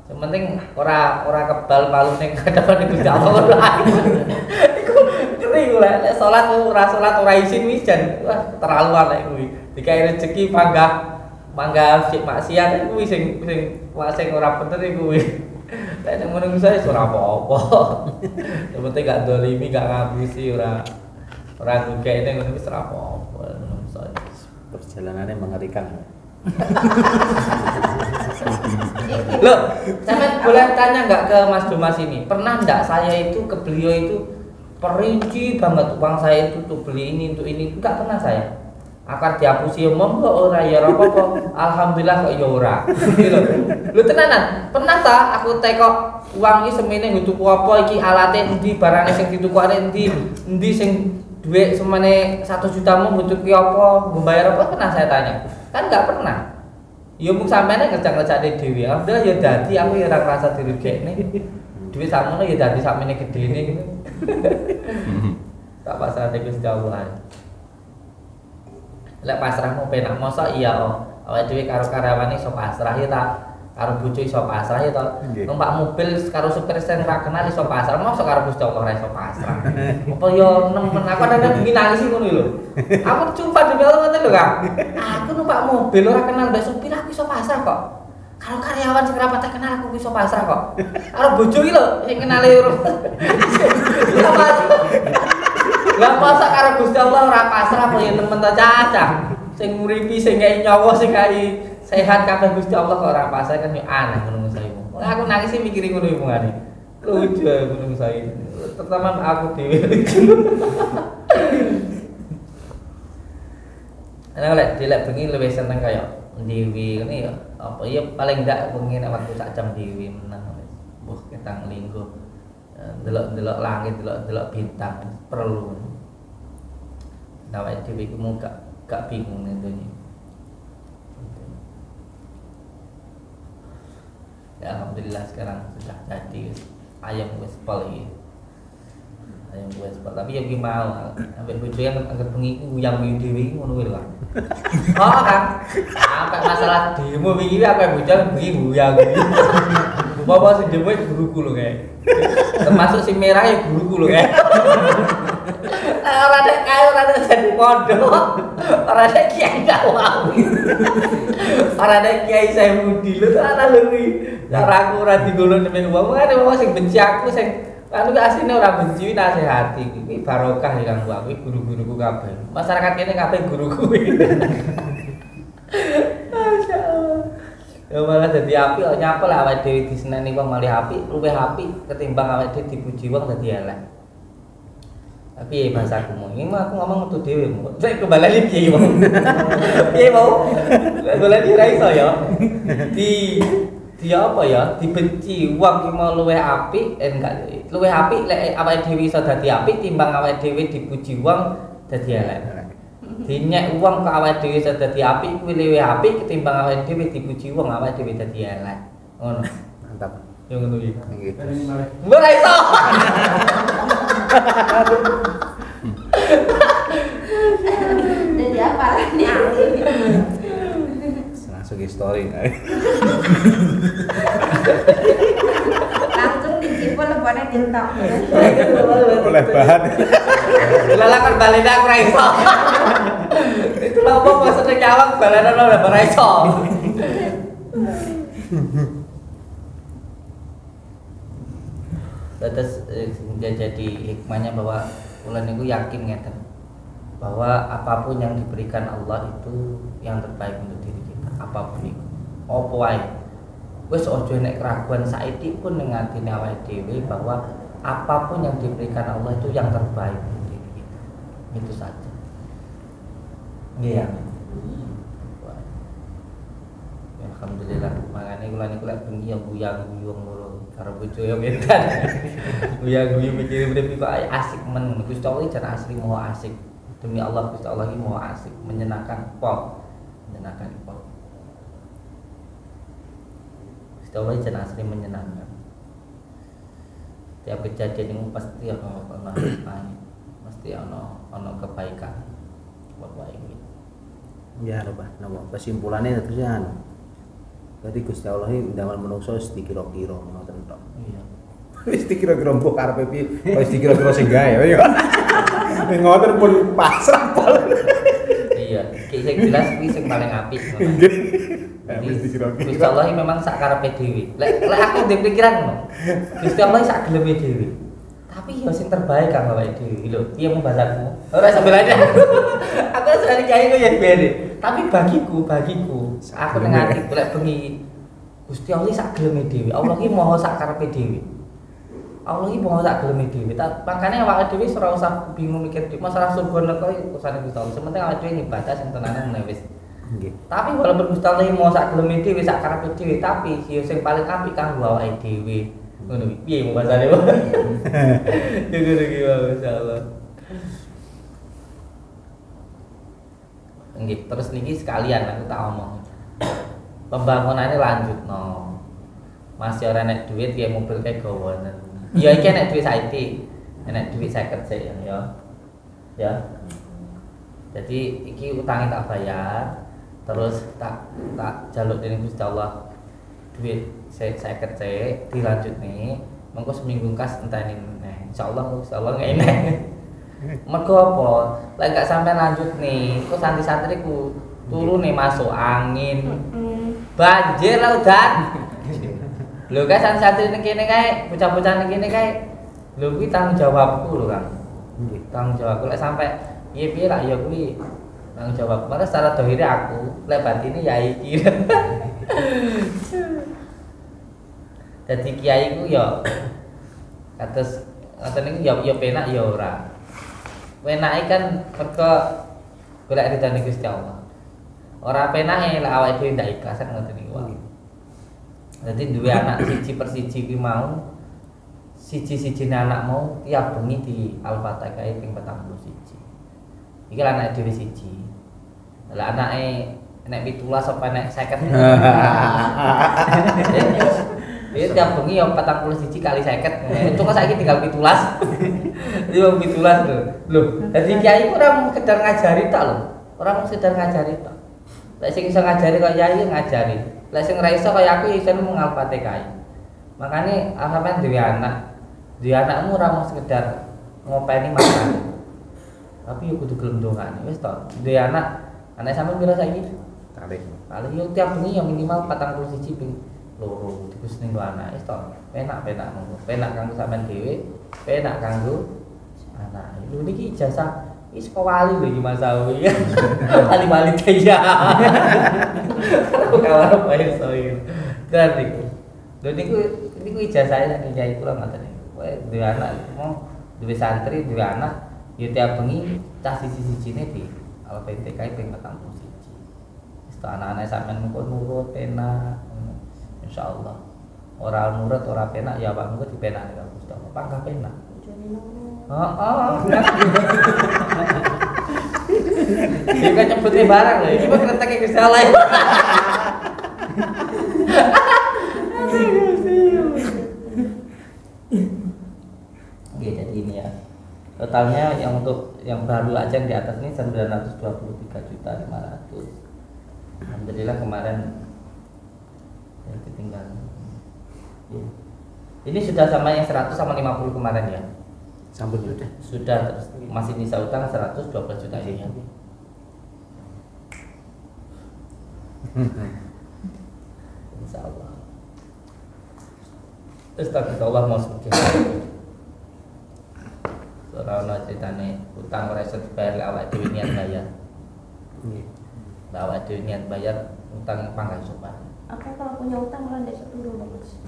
Yang penting ora kebal malu ning hadapan Gusti Allah. Iku kering lek salat ora isin wis jan wah terlaluan lek kuwi. Dikai rezeki mangga sik maksiat kuwi sing ora bener iku kuwi. Lek nang menungsa wis ora apa-apa. Yang penting gak dolimi gak ngabusi ora ngugekne ngono wis ora apa-apa menungsa. Perjalanannya mengerikan. Loh, sampean boleh tanya nggak ke Mas Domas ini? Pernah nggak saya itu ke beliau itu perinci banget uang saya itu untuk beli ini untuk ini? Enggak pernah saya. Akar dihapusi monggo ora ya ora apa-apa. Alhamdulillah kok ya ora. Gitu. Lho tenanan, pernah ta aku tekok uang iki semene nggo tuku apa iki alate endi barane sing ditukune endi sing duit semene 1 juta mau butuh ki apa, nggo bayar apa pernah saya tanya. Kan enggak pernah. Ya mung sampeyan ngerja-ngerjane dhewe. Alhamdulillah ya dadi aku ya ora ngrasa dirugekne. Duit sakmono ya dadi sakmene gedene gitu. Tak pasrahne Gusti Allah. Lek pasrahmu penak mosok iya awake dhewe karo karyawane iso pasrah ya ta. Karo bojo iso pasrah ya ta. Numpak mobil karo supir sing ora kenal iso pasrah. Mosok karo Gusti Allah ora iso pasrah. Apa yo nemen aku ada bengi nangis ngono lho. Aku sumpah demi Allah ngoten lho, Kang. Aku numpak mobil ora kenal mbek supir aku iso pasrah kok. Karo karyawan sing ora patah kenal aku iso pasrah kok. Karo bojo iki lho sing kenale urung. Iso pasrah. Lah masa karo Gusti Allah ora pasrah apa yen nemen ta cacah. Sing nguripi sing gawe nyawa sing gawe sehat kabeh Gusti Allah kok ora pasrah kan yo aneh ngono saya. Aku nangis sih mikirin ngono hubungane. Lucu ngono saya. Terutama aku dhewe. Ana lek bengi luwih seneng kaya dhewe ngene ya. Apa ya paling ndak bengi nek waktu sak jam dhewe meneng. Wah ketang linggo. Delok langit, delok bintang perlu. Awake dhewe iku mung gak bingung ning dunya. Ya alhamdulillah sekarang sudah jadi ayam wis pol iki. Ayam wis pol tapi ya ki mau ambek bojo yang anggap bengi uyang dhewe ngono kuwi lho. Oh kan. Sampai masalah demo wingi apa bojo bengi uyang. Bapak sing demo guruku lho kae. Termasuk si merah ya guruku lho kae. Ora ada kae ora ada jadi pondok. Ora ada kiai Nawawi. Ora ada kiai Saifuddin lho ana lho kuwi. Cara aku ora digono nemen wong, ngene wong sing benci aku sing anu asline ora benci nasihati. Iki barokah ya kanggo aku guru-guruku kabeh. Masyarakat kene kabeh guruku. Masyaallah. Ya malah dadi apik kok nyapel awake dhewe diseneni wong malih apik, luwih apik ketimbang awake dhewe dipuji wong dadi elek. Tapi bahasaku mau ini mah aku ngomong untuk dhewe. Saya kembali piye mau. Piye mau? Kembali ra iso ya. Di apa ya? Dibenci wong ki mau luwih apik enggak luwih apik lek awake dhewe iso dadi apik timbang awake dhewe dipuji wong dadi elek. Dinyek wong kok awake dhewe iso dadi apik kuwi luwih apik ketimbang awake dhewe dipuji wong awake dhewe dadi elek. Ngono. Mantap. Yo ngono iki. Nggih. Mbok ra iso. Jadi apa nih? Langsung ke story. Langsung dicipol lebone TikTok. Oleh bahan. Lala kan balena aku ra iso. Itu lho apa maksudnya kawang balena ora iso. Terus jadi hikmahnya bahwa ulan itu yakin ngeten bahwa apapun yang diberikan Allah itu yang terbaik untuk diri kita, apapun itu. Apa wae. Wis aja nek keraguan saiki pun ning atine awake dhewe bahwa apapun yang diberikan Allah itu yang terbaik untuk diri kita. Itu saja. Nggih ya. Alhamdulillah. Makane kula niku lek bengi ya guyang-guyung lho karo bojo ya medan. Guyang-guyu mikir urip kok asik men. Gusti Allah jan asli mau asik. Demi Allah Gusti Allah iki mau asik, menyenangkan pol. Menyenangkan pol. Gusti Allah jan asli menyenangkan. Tiap kejadian itu pasti ono pasti ono kebaikan. Bapak ini. Ya lho Pak, napa kesimpulannya terus ya anu. Berarti Gusti Allah iki ndamel manungsa wis dikira-kira ngoten tok. Iya. Wis dikira-kira mbok karepe piye, wis dikira-kira sing gawe ya. Ning ngoten pun pasrah pol. Iya, sing jelas kuwi sing paling apik. Nggih. Wis dikira-kira. Gusti Allah iki memang sak karepe dhewe. Lek aku ndek pikiran ngono. Gusti Allah sak geleme dhewe. Tapi ya sing terbaik kang awake dhewe lho. Piye mau bahasaku? Ora sambil aja. Aku sekali kaya kok ya bene. Tapi bagiku aku nang ati golek bengi Gusti Allah sak geleme dhewe. Allah iki maha sak karepe dhewe. Allah iki maha sak geleme dhewe. Makane awake dhewe ora usah bingung mikir masalah surga neraka iki urusan Gusti Allah. Sementing awake dhewe nyibadah sing tenanan meneh wis. Nggih. Tapi walaupun Gusti Allah mau sak geleme dhewe sak karepe dhewe, tapi ya sing paling apik kanggo awake dhewe. Ngono iki. Piye mau bahasane, Pak? Ngono iki masyaallah. Nggih, terus niki sekalian aku tak omong. Pembangunannya lanjut no. Masih ora nek duit ya mobil kayak gawanen. Ya iki nek duit saiki. Nek duit 50 sik ya. Ya. Jadi iki utangnya tak bayar. Terus tak jaluk dening Gusti Allah. Duit 50 sik dilanjut nih. Mengko seminggu kas enteni meneh. Insyaallah Gusti Allah ngene. Mergo apa? Lek gak sampai lanjut nih, kok santri-santriku turu nih masuk angin. Banjir lah udan. Lho kan santri-santri ning kene kae, bocah-bocah ning kene kae. Lho kuwi tanggung jawabku lho, Kang. Nggih, tanggung jawabku lek sampai piye-piye lah ya kuwi tanggung jawab. Padahal secara dohire aku, lek batine ya iki. Dadi kiai ku ya kados ngoten niku ya penak ya ora. Penake kan mergo golek ridane Gusti Allah. Ora penake lek awake dhewe ndak ikhlas ngoten niku. Dadi duwe anak siji per siji kuwi mau siji-sijine anak mau tiap bengi di Al-Fatihah ping 41. Iki anak dhewe siji. Lah anake nek 17 apa nek 50. Ini tiap bengi ya 41 kali 50. Cuma saiki tinggal 17. Jadi wong 17 lho. Loh, dadi kiai ku ora mung sekedar ngajari tok lho. Ora mung sekedar ngajari tok. Lek sing iso ngajari kaya yai ngajari. Lek sing ora iso kaya aku iso mung Al-Fatihah. Makane sampean duwe anak. Duwe anakmu ora mung sekedar ngopeni makan. Tapi yo kudu gelem ndongane. Wis to. Duwe anak sampean pira saiki? Kalih. Kalih yo tiap bengi yo minimal 41 ping loro dikus ning anak wis to penak ngono penak kanggo sampean dhewe penak kanggo anak lho niki ijazah wis kok wali lho iki Mas Awi wali kaya kawan bae soil kan niku lho niku ijazah nek kiai kula ngoten niku kowe duwe anak mau duwe santri duwe anak yo tiap bengi cah siji-sijine di Al-Fatihah ping 41 wis to anak-anak sampean mengko nurut penak insyaallah. Ora nurut ora penak ya awakmu kudu dipenak karo Gusti Allah. Pangkah penak. Heeh. Iki kan nyebutne barang lho, iki kok kreteke Gusti Allah. Oke, jadi ini ya. Totalnya yang untuk yang baru aja di atas ini 923.500.000. Alhamdulillah kemarin yang ketinggalan. Ya. Ini sudah sama yang 100 sama 50 kemarin ya. Sampun sudah. Sudah terus masih nyisa utang 112 juta ini ya. Insyaallah. Astagfirullah mau sedih. Ora ana critane utang ora iso dibayar lek awake dhewe niat bayar. Nggih. Lek awake dhewe niat bayar utang pangkat sopan. Aku kalau punya utang malah ndek turu Mas.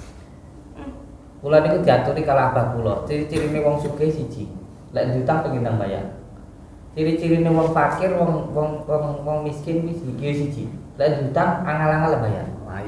Kula niku diaturi kala abah kula. Ciri-cirine wong sugih siji. Lek diutang pengen nang bayar. Ciri-cirine wong fakir, wong miskin wis iki siji. Lek diutang angal-angal bayar. Ayo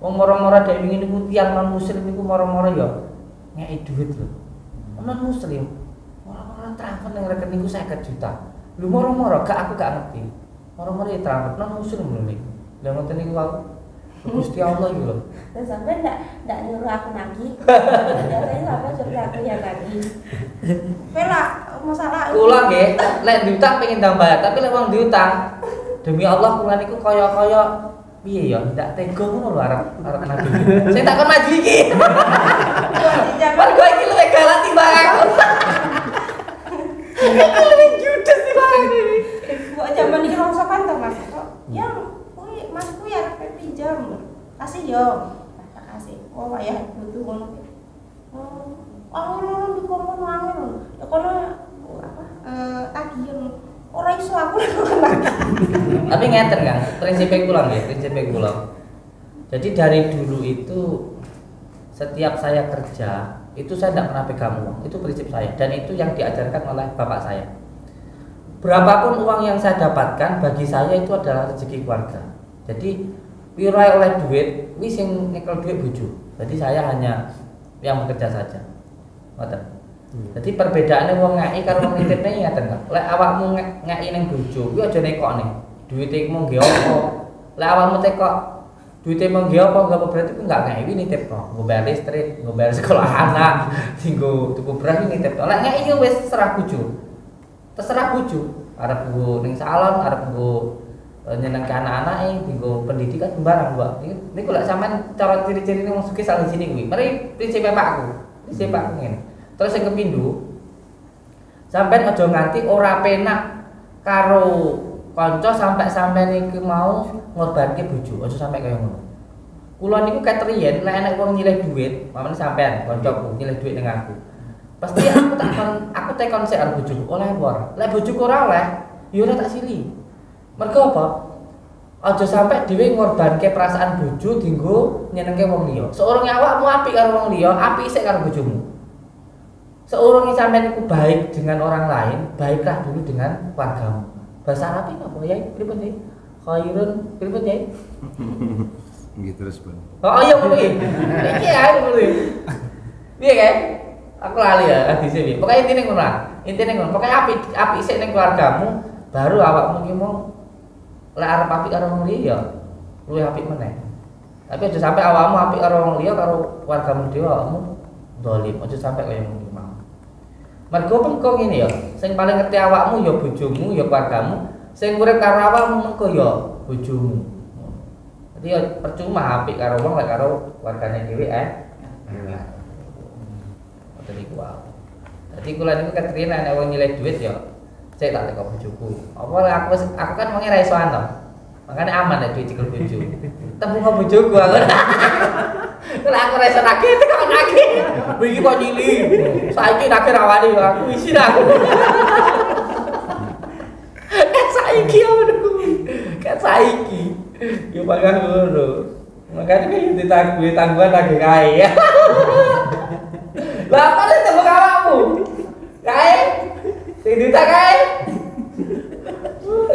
Wong moro-moro dhek wingi niku tiyang non muslim niku moro-moro ya ngeki duit lho. Non muslim moro-moro transfer ning rekeningku 50 juta. Lho moro-moro aku gak ngerti. Moro-moro ya transfer non muslim lho niku. Lah ngoten niku wae. Gusti Allah iki lho. Terus sampai ndak nyuruh aku nagih. Biasanya sampai suruh aku yang nagih. Pela masalah Kula nggih, lek diutang pengen tambah, tapi lek wong diutang demi Allah kula niku kaya piye ya, ndak tega ngono lho arep nagih. Sing takon maju iki. Mergo iki luwih galak timbang aku. Iki luwih judes timbang iki. kok zaman iki rongsokan to Mas. Kok ya kuwi Masku ya arep pinjam. Kasih yo. Tak kasih. Oh ayah butuh ngono. Oh, orang di kono angel. Ya kono apa? Tagihan. Ora iso aku kena. Tapi ngeten Kang, prinsipnya kula nggih, prinsipnya kula. Jadi dari dulu itu setiap saya kerja, itu saya tidak pernah pegang uang. Itu prinsip saya dan itu yang diajarkan oleh bapak saya. Berapapun uang yang saya dapatkan bagi saya itu adalah rezeki keluarga. Jadi pirai oleh duit, wis sing nyekel duit bojo. Jadi saya hanya yang bekerja saja. Ngoten. Jadi perbedaannya wong ngaki karo wong nitipne ngaten Kang. Lek awakmu ngaki ning bojo, kuwi aja nekokne. Duwite mau nggih apa? Lek awakmu tekok duwite mau nggih apa enggak berarti ku enggak ngaki nitip kok. Nggo bayar listrik, nggo bayar sekolah anak, tinggo tuku beras nitip. Lek ngaki yo wis terserah bojo. Terserah bojo. Arep nggo ning salon, arep nggo nyenengke anak-anake, tinggo pendidikan sembarang, Mbak. Niku lek sampean cara ciri-cirine wong sugih sak sini kuwi. Mari prinsip Pakku. Prinsip Pakku ngene. Terus yang kepindho sampean aja nganti ora penak karo kanca sampean iki mau ngorbanke bojo, aja sampe kaya ngono. Kula niku ketriyen lek enek wong nyilih dhuwit, pamane sampean kancaku nyilih dhuwit ning aku. Pasti aku tekon sik karo bojoku, oleh apa ora? Lek bojoku ora oleh, ya ora tak sili. Mergo apa? Aja sampe dhewe ngorbanke perasaan bojo dienggo nyenengke wong liya. Seorang awakmu apik karo wong liya, apik sik karo bojomu. Seorang yang sampean iku baik dengan orang lain, baiklah dulu dengan keluargamu. Bahasa Arab ini apa ya? Pripun ya? Khairun, pripun ya? Nggih terus, Bun. Oh iya kuwi. Iki ae kuwi. Piye kae? Aku lali ya hadis iki. Pokoke intine ngono lah. Intine ngono. Pokoke apik sik ning keluargamu, baru awakmu ki mau lek arep apik karo wong liya, luwih apik meneh. Tapi aja sampe awakmu apik karo wong liya karo keluargamu dhewe awakmu dolim. Aja sampe kaya ngono. Mergo mengko ngene ya, sing paling ngerti awakmu ya bojomu ya keluargamu, sing urip karo awakmu mengko ya bojomu. Jadi ya percuma apik karo wong lek karo keluargane dhewe Ngoten iku wae. Dadi kula niku ketrine nek wong nyilih duit ya sik tak teko bojoku. Apa aku kan wong ra iso antem. Makane aman nek duit cekel bojo. Tembung karo bojoku aku. Kalau aku rasa nagih, kok nagih? Begini kok nyili. Saiki nagih rawani aku isi aku. Kan saiki kan saiki. Yo bakal ngono. Makane kan ditangguhan nagih kae. Lah apa sih temu awakmu? Kae? Sing ditak kae?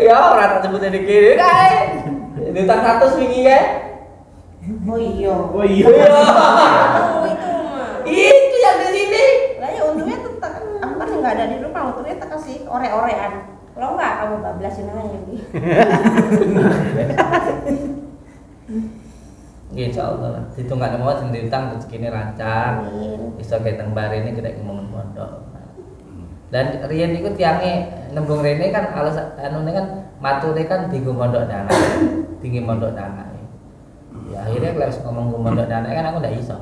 Ya ora tak sebut iki kae. Ditak 100 wingi kae. Oh iya. Oh iya. Oh, itu mah. Itu yang di sini. Lah ya untungnya tetap aku kan enggak ada di rumah, untungnya tak kasih ore-orean. Kalau enggak kamu bablasin aja nih. Insyaallah. Ditungane mau sing diutang rezekine lancar. Iso keteng barene gedhe ngomong pondok. Dan riyen niku tiange nembung rene kan alus anune kan mature kan dienggo pondok anak. Tinggi pondok anak. Ya akhirnya kalau ngomong pondok anak kan aku ndak iso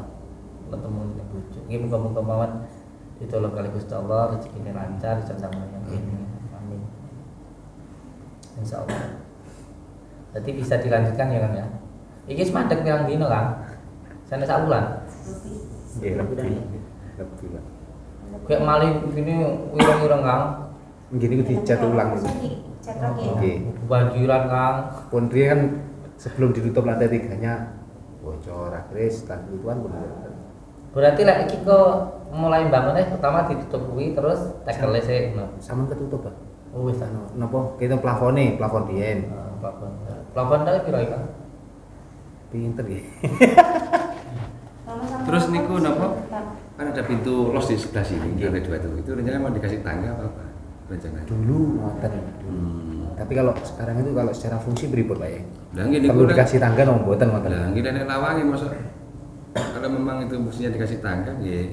ketemu ning bojo. Iki muga-muga mawon ditolong kali Gusti Allah rezekine lancar disertai yang ini. Amin. Insyaallah. Jadi bisa dilanjutkan ya Kang ya. Iki semandek pirang dino Kang? Sana sak wulan. Nggih, lebih. Kayak maling gini wirang-wirang Kang. Nggih niku dicat ulang. Cat lagi. Nggih. Banjiran Kang. Pun dia kan sebelum ditutup lantai 3-nya bocor akhirnya setelah ditutupan bener. Berarti lek iki kok mulai bangunnya pertama ditutup kuwi terus tekel sik ngono. Sama ketutup, Pak. Oh wis ana. Napa kita plafon biyen. Plafon ta piro iki Kang? Pinter ya. Sama-sama Terus niku kondisi napa? depan. Kan ada pintu los di sebelah sini, lantai 2 itu rencana mau dikasih tangga apa rencana? Dulu ngoten dulu. Tapi kalau sekarang itu kalau secara fungsi beribut Pak ya. Lah nggih niku Perlu dikasih tangga no mboten ngoten. Lah nggih nek lawange masa kalau memang itu mestinya dikasih tangga nggih.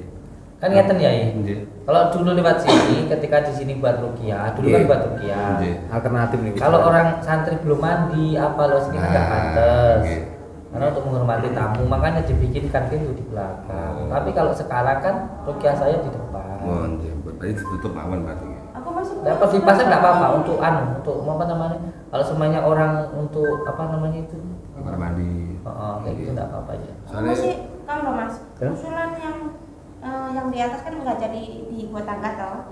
Kan ngeten ya. Nggih. Kalau dulu lewat sini, ketika di sini buat ruqyah, dulu kan Iya. buat ruqyah. Nggih. Alternatif nih. Kalau orang santri belum mandi, apa lo sini kan nggak pantas. nggih. Karena untuk menghormati tamu, makanya dibikinkan pintu di belakang. Tapi kalau sekarang kan ruqyah saya di depan. Oh nggih, berarti ditutup mawon berarti. Aku masih Dapat dipasang nggak apa-apa untuk untuk apa namanya? Kalau semuanya orang untuk apa namanya itu? Kamar mandi. Kayak gitu nggak apa-apa ya. Aku Soalnya masih kan loh Mas. Ya? Usulan yang di atas kan nggak jadi dibuat tangga toh,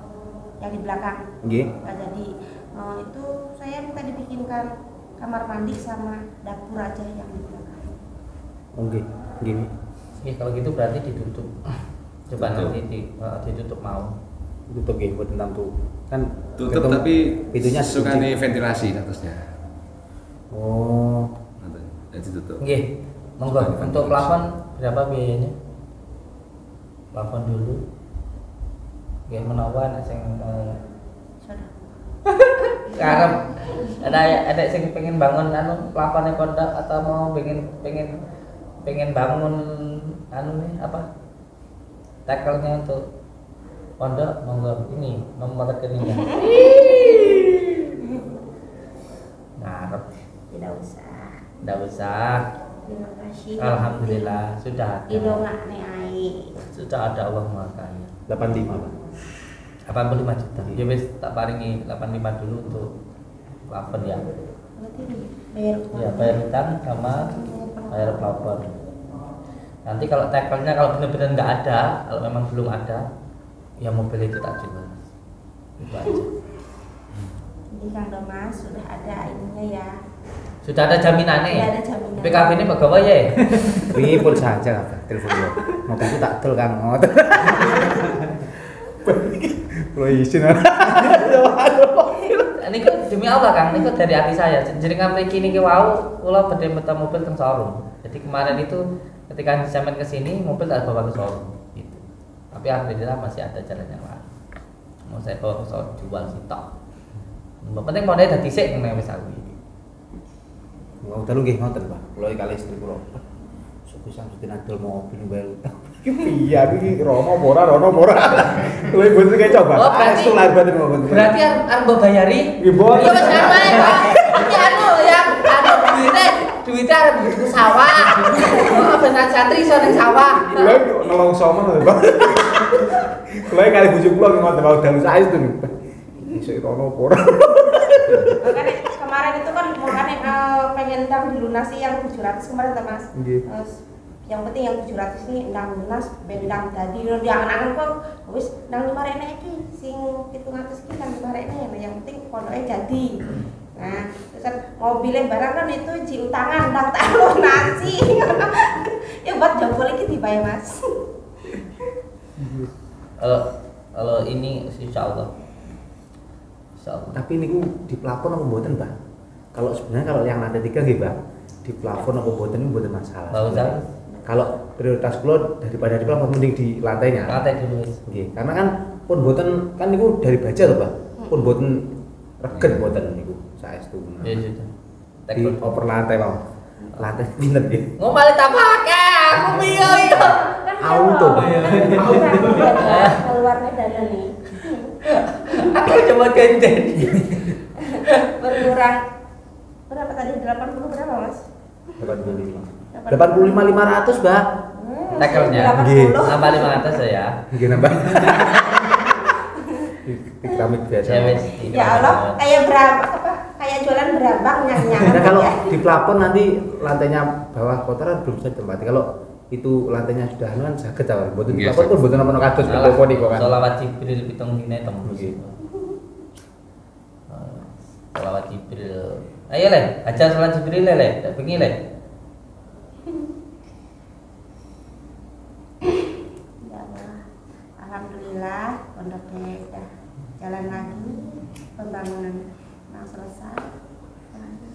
yang di belakang Nggih. nggak jadi. Itu saya minta dibikinkan kamar mandi sama dapur aja yang di belakang. Oke. Gini. Oke, kalau gitu berarti ditutup. Coba Tutup. nanti ditutup mau. Tutup nggih buat tentang tuh. Kan tutup ketemu tapi pintunya sukane ventilasi atasnya. Oh. Nanti jadi tutup. Oke, monggo. Untuk plafon berapa biayanya? Plafon dulu. Oke, menawa nek sing Sudah. karep ada sing pengen bangun plafonnya pondok atau mau pengen bangun nih apa? Takelnya untuk pondok, monggo ini nomor rekeningnya. Ngarep, Tidak usah. nggak usah. Terima kasih. Alhamdulillah sudah ada. Idongak nih ai. Sudah ada Allah Maha Kaya. 85 Pak. 85 juta. Ya wis tak paringi 85 dulu untuk plafon ya. Berarti bayar Ya bayar hutang sama bayar plafon. Nanti kalau tackle-nya kalau benar-benar nggak ada, kalau memang belum ada, ya mobil itu tak jual. Itu aja. Jadi Kang Domas sudah ada ininya ya. Sudah ada jaminannya. Sudah ada jaminan. PKB ini pegawai ya. Wingi pun saja Kak, telepon gua. Mobilku tak tel Kang. Ngoten. Lo izin. Ini kan demi Allah Kang, ini kan dari hati saya. Jenengan mriki niki wau kula badhe metu mobil teng showroom. Jadi kemarin itu ketika sampean ke sini mobil tak bawa ke showroom gitu. Tapi alhamdulillah masih ada jalan yang lain. Mau saya bawa ke showroom jual sitok. Yang penting modalnya dadi sik ngene wis aku iki. Mau telu nggih ngoten Pak. Kula kali istri kula. Suku Samsudin adol mobil bayar utang. Iki piye iki rono ora rono ora. Kowe boten kayak coba. Oh, berarti- Astu lahir batin mawon. Berarti arep mbok bayari? Nggih, mboten. Ya wis anu ae, Pak. Iki yang duitnya arep tuku sawah. Oh, ben santri iso ning sawah. Kula nolong somen lho Pak. Kula kali bojo kula ngoten mau dalu saestu. Isuk rono ora. Makanya kemarin itu kan makanya pengen ndang dilunasi yang 700 kemarin tuh Mas. Nggih. Terus yang penting yang 700 ini ndang lunas ben ndang dadi diangen-angen kok wis ndang 5 rene iki sing 700 iki ndang 5 rene yang penting pondoke jadi. Nah, terus kan mobilnya barang kan itu ji utangan ndang tak lunasi. Ya buat jambol iki dibayar Mas. Kalau ini insya Allah. Tapi niku di plafon apa mboten, Pak? Kalau sebenarnya kalau yang lantai 3 nggih, Pak. Di plafon apa mboten niku mboten masalah. Nggak usah. Kalau prioritas kula daripada di plafon mending di lantainya. Lantai dulu wis. Nggih, karena kan pun mboten kan niku dari baja lho, Pak. Pun mboten regen mboten niku saestu. Ya sudah. Di oper lantai, Pak. Lantai pinter nggih. Ngomali tak pakai, aku piye itu. Auto, Pak. Keluarnya dana nih. Aku coba genden. Berkurang berapa tadi 80 berapa Mas? 85. 85.500, Mbak. Tackle-nya. Nggih. Nambah 500 ya. Nggih nambah. Di keramik biasa. Ya wis. Ya Allah, kayak berapa apa? Kayak jualan berabang nyang-nyang. Nah, kalau di plafon nanti lantainya bawah kotoran belum bisa ditempati. Kalau itu lantainya sudah anu kan saged ta. Mboten di Iya, plafon pun mboten ana kados kok niku kan. Sholawat Jibril pitung dina tembus. Nggih. Sholawat Jibril. Ayo le, aja sholat Jibril le, tak bengi le. Ya Allah. Alhamdulillah pondoknya udah jalan lagi, pembangunan yang selesai.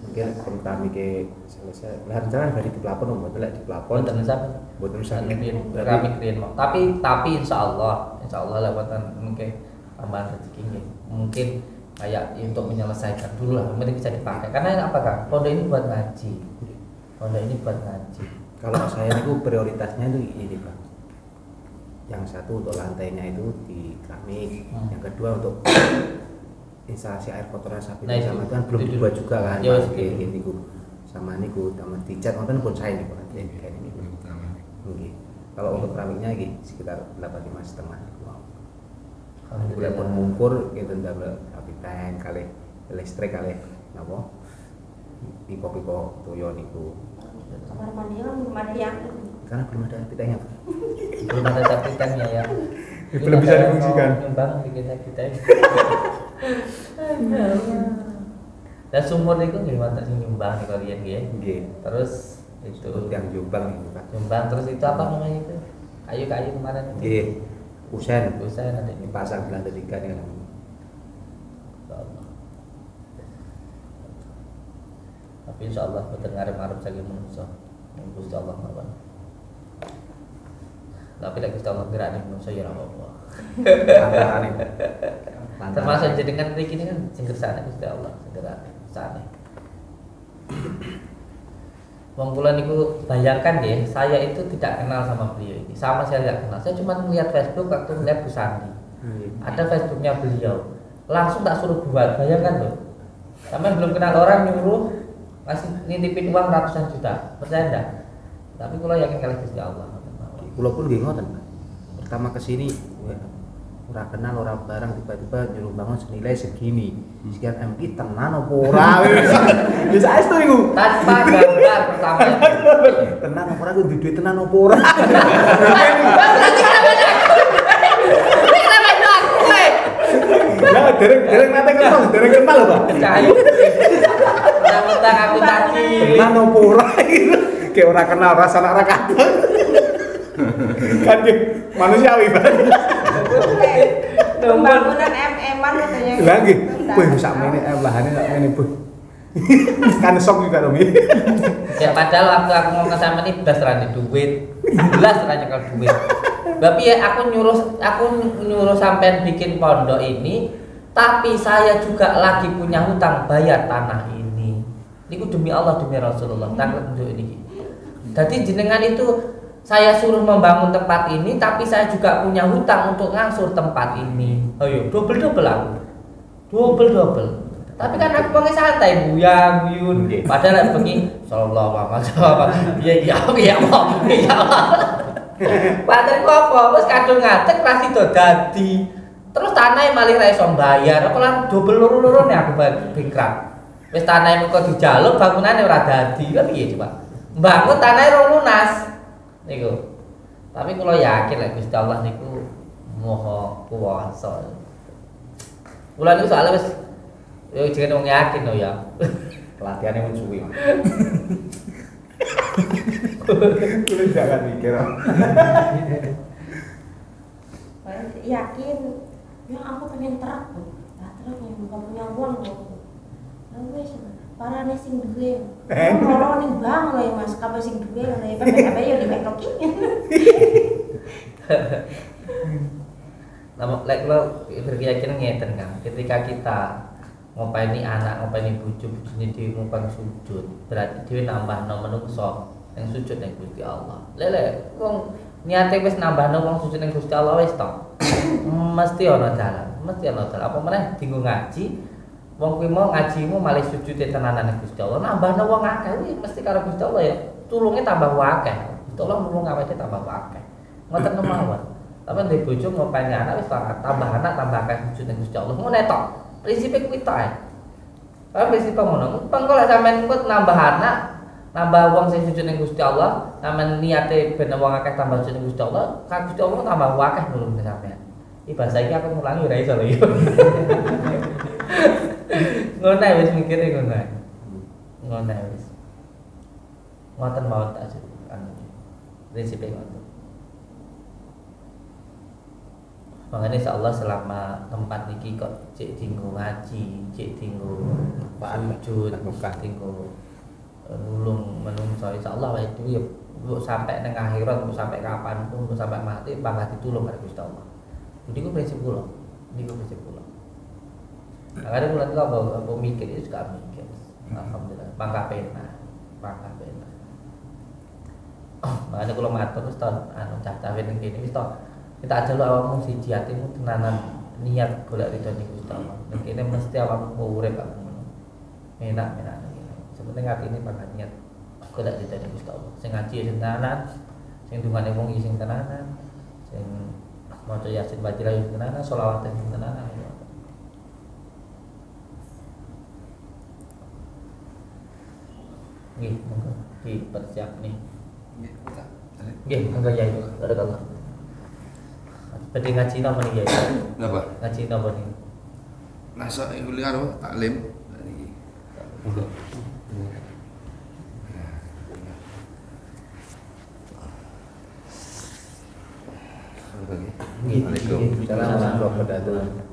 Mungkin kalau kami ke selesai, rencana dari di pelapon, mboten lek di pelapon. Wonten sampean. Mboten usah. Keramik riyen mau. Tapi insyaallah lewat mungkin tambahan rezeki nggih. Mungkin kayak untuk menyelesaikan dulu lah, mungkin bisa dipakai. Karena apa Kak? Pondok ini buat ngaji. Pondok ini buat ngaji. Kalau saya itu prioritasnya itu ini Pak. Yang satu untuk lantainya itu di keramik, yang kedua untuk instalasi air kotoran sapi Nah, sama itu. itu kan belum Itu. dibuat juga kan. Ya, Pak. oke. Ini ku sama niku taman dicat wonten pun saya niku nanti kayak ini. Nggih. Kalau untuk keramiknya iki sekitar 85,5 niku. Kalau pun mungkur gitu ndamel api tank kali listrik kali napa? Pipo-pipo toyo niku. Kamar mandi kan belum ada yang Karena belum ada api tanknya. Belum ada sapitannya ya. Belum bisa difungsikan. Nyumbang bikin kita. Dan sumur itu gimana sih nyumbang di kalian ya? Nggih. Terus itu Seperti yang Jombang itu Pak. nyumbang terus itu apa namanya itu? Kayu-kayu kemarin itu. Nggih. Kusen. Bisa nanti Dipasang di lantai 3 nih. insyaallah. Tapi insyaallah boten ngarep-ngarep saking manusia. Gusti Allah mawon. Tapi lek Gusti Allah gerak nih manusia ya ora apa-apa. Lantaran itu. Termasuk jenengan mriki ini kan sing kersane Gusti Allah, segera sane. Wong kula niku bayangkan ya, saya itu tidak kenal sama beliau ini. Sama saya tidak kenal. Saya cuma melihat Facebook waktu melihat Bu Sandi. Ada Facebooknya beliau. Langsung tak suruh buat. Bayangkan loh. Sampai belum kenal orang nyuruh masih nitipin uang ratusan juta. Percaya enggak? Tapi kula yakin kali Gusti Allah. Kula pun nggih ngoten, Pak. Pertama kesini ora kenal ora barang tiba-tiba nyuruh bangun senilai segini. Sekian MT tenan opo ora? Bisa astu iku. Tanpa gambar pertama. Tenan opo ora kudu duit tenan opo ora? Ya, dereng nate kenal lho, Pak. Cahayu. Mentang-mentang aku tadi. Tenan opo ora gitu. Kayak ora kenal rasane ora kadang. Kan gitu, manusiawi banget. pembangunan MM-an katanya. Lah nggih. Wih, sakmene lahane sakmene, Bu. Kan sok juga dong. Ya padahal waktu aku ngomong sama ini belas rani duit, belas rani kalau duit. Tapi ya aku nyuruh sampean bikin pondok ini, tapi saya juga lagi punya hutang bayar tanah ini. Niku demi Allah demi Rasulullah. Takut untuk ini. Jadi jenengan itu saya suruh membangun tempat ini, tapi saya juga punya hutang untuk ngangsur tempat ini. Ayo double aku, double. Tapi kan aku pengen santai buyang buyun. Padahal aku begini, sallallahu alaihi wasallam. Iya. Padahal kok apa? Wes kadung ngatek pasti do dadi. Terus tanahnya malah ra iso bayar. Apa lan double loro-lorone aku bingkrang. Wes tanahnya kok dijaluk bangunane ora dadi. Kan piye coba? Bangun tanahnya rong lunas. Niku. Tapi kula yakin lek Gusti Allah niku Maha Kuwasa. Kula niku soalnya wis yo jenenge wong yakin lho ya. Latihannya pun suwi. Kulo jangan mikir. Yakin, ya aku pengen terak tuh. Nah terus yang bukan punya uang tuh. Wes parane sing duwe. Ora ning bang lho ya Mas, kabeh sing duwe lho ya kabeh yo dimekoki. Namun lek lo berkeyakinan ngeten kan, ketika kita ngopeni anak, ngopeni bojo, bojone dhewe ngopeng sujud, berarti dhewe nambahno menungso yang sujud ning Gusti Allah. Lele wong niate wis nambahno wong sujud ning Gusti Allah wis to. Mesti ana dalan, Apa meneh dienggo ngaji, wong kuwi mau ngajimu malah sujude tenanan ning Gusti Allah. Nambahno wong akeh kuwi mesti karo Gusti Allah ya. Tulunge tambah akeh. Tolong nulung awake tambah akeh. Ngoten mawon. Tapi ndek bojo ngopeni anak wis tambah anak tambah akeh sujud ning Gusti Allah. Ngono tok. Prinsipnya kuwi tok ae. Kalau prinsip ngono, pengko lek sampean engko nambah anak, nambah wong sing sujud ning Gusti Allah, sampean niate ben wong akeh tambah sujud ning Gusti Allah, kan Gusti Allah tambah akeh nulung sampean. Iki bahasa iki aku ngulangi ora iso lho yo. Ngono ae wis mikire ngono ae. Ngono ae wis. Ngoten mawon tak prinsipnya ngoten. Makanya insyaallah selama tempat niki kok cek dinggo ngaji, cek dinggo sujud, dinggo nulung menungso insyaallah wae itu ya mbok sampai nang akhirat, mbok sampai kapan pun, mbok sampai mati bangga ditulung karo Gusti Allah. Jadi ku prinsip kula. Niku prinsip kula. Kadang kula niku apa mikir itu juga mikir. Alhamdulillah, bangga pena. Makanya kula matur wis to anu cah-cah ning kene wis to kita aja lu awakmu siji atimu tenanan niat golek ridho niku Gusti Allah. Ning kene mesti awakmu urip kok ngono. Enak. Sebenarnya atine bakal niat golek ridho niku Gusti Allah. Sing ngaji sing tenanan, sing dungane wong sing tenanan, sing maca Yasin baca sing tenanan, selawat sing tenanan. Nggih, monggo dipersiap nih. Nggih, monggo ya. Barakallah. Badhe ngaji napa niki ya? Napa? Ngaji napa niki? Masa iku karo taklim niki.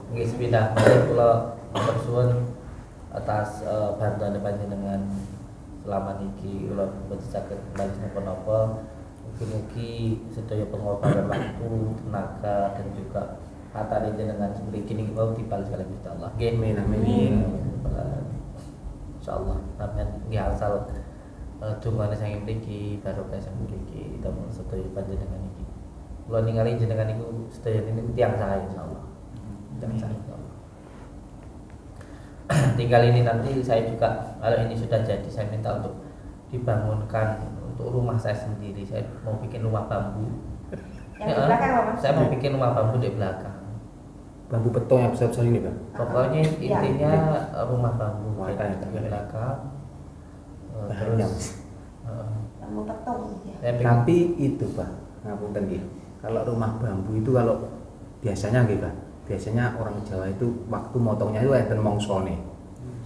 Nggih, sepindah kula matur atas bantuan panjenengan selama niki kula boten saged bali napa-napa. Mugi-mugi sedaya pengorbanan waktu, tenaga dan juga hatane jenengan seperti gini mau dibales kali Gusti Allah. Nggih, amin. Insyaallah sampeyan nggih asal dungane sing mriki barokah sing mriki damel sedaya panjenengan iki. Kula ningali jenengan niku sedaya niku tiyang sae insyaallah. Tiyang sae insyaallah. Tinggal ini nanti saya juga kalau ini sudah jadi saya minta untuk dibangunkan untuk rumah saya sendiri. Saya mau bikin rumah bambu. Yang di belakang apa? Saya mau bikin rumah bambu di belakang. Bambu petung yang besar-besar ini, Bang. Pokoknya intinya rumah bambu Wah, di belakang. Bahannya. Bambu petung ya. Saya bikin, Tapi itu, Pak, ngapunten nggih. Kalau rumah bambu itu kalau biasanya nggih, Pak. Biasanya orang Jawa itu waktu motongnya itu enten mongsone.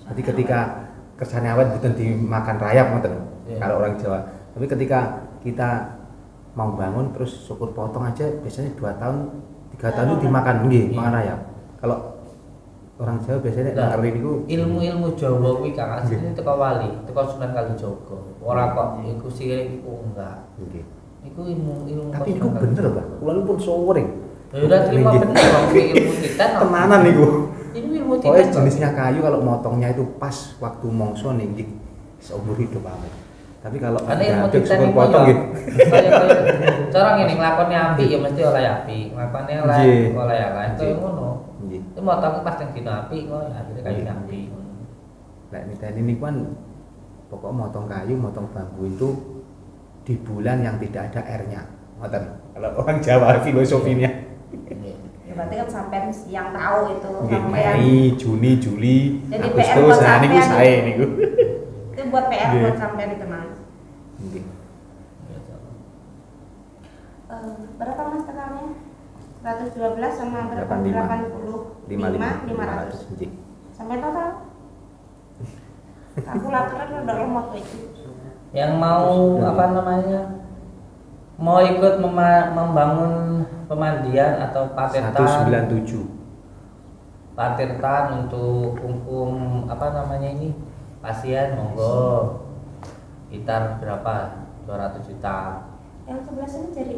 Jadi ketika kersane awet mboten dimakan rayap ngoten. Iya. Kalau orang Jawa. Tapi ketika kita mau bangun terus syukur potong aja biasanya 2 tahun 3 tahun itu dimakan nggih, Iya. makan rayap. Kalau orang Jawa biasanya Nah, ngerti niku ilmu-ilmu Jawa kuwi Kang asline teko wali, teko Sunan Kalijaga. Ora kok iku sih iku enggak. nggih. Iku ilmu Tapi kok itu Sunan bener, Pak. Kula pun sore. Ya udah terima bener kok ilmu kita. Tenanan niku. Ini ilmu kita. Pokoknya jenisnya kayu kalau motongnya itu pas waktu mongso nih seumur hidup banget. Tapi kalau Karena ilmu ada kita syukur ini potong gitu. cara ngene nglakoni api ya mesti oleh api, nglakoni elek Nggih. oleh elek. Itu Nggih. ngono. Nggih. Itu motong pas teng dina api kok ya akhirnya kayu Nggih. api. Nah ini kan pokok motong kayu, motong bambu itu di bulan yang tidak ada airnya. Ngoten. Kalau orang Jawa filosofinya. Ya berarti kan sampean yang tahu itu Nggih, sampean. Mei, Juni, Juli, Jadi PR Agustus, buat nah niku sampean. sae niku. Itu buat PR Nggih. buat sampean itu Mas. Nggih. Berapa Mas totalnya? 112 sama berapa? 85. 500. Nggih. Sampai total? Kalkulatornya udah lemot itu. Yang mau apa namanya? Mau ikut membangun pemandian atau patirtan 197. patirtan untuk hukum apa namanya ini pasien monggo gitar berapa 200 juta. Yang sebelah sini jadi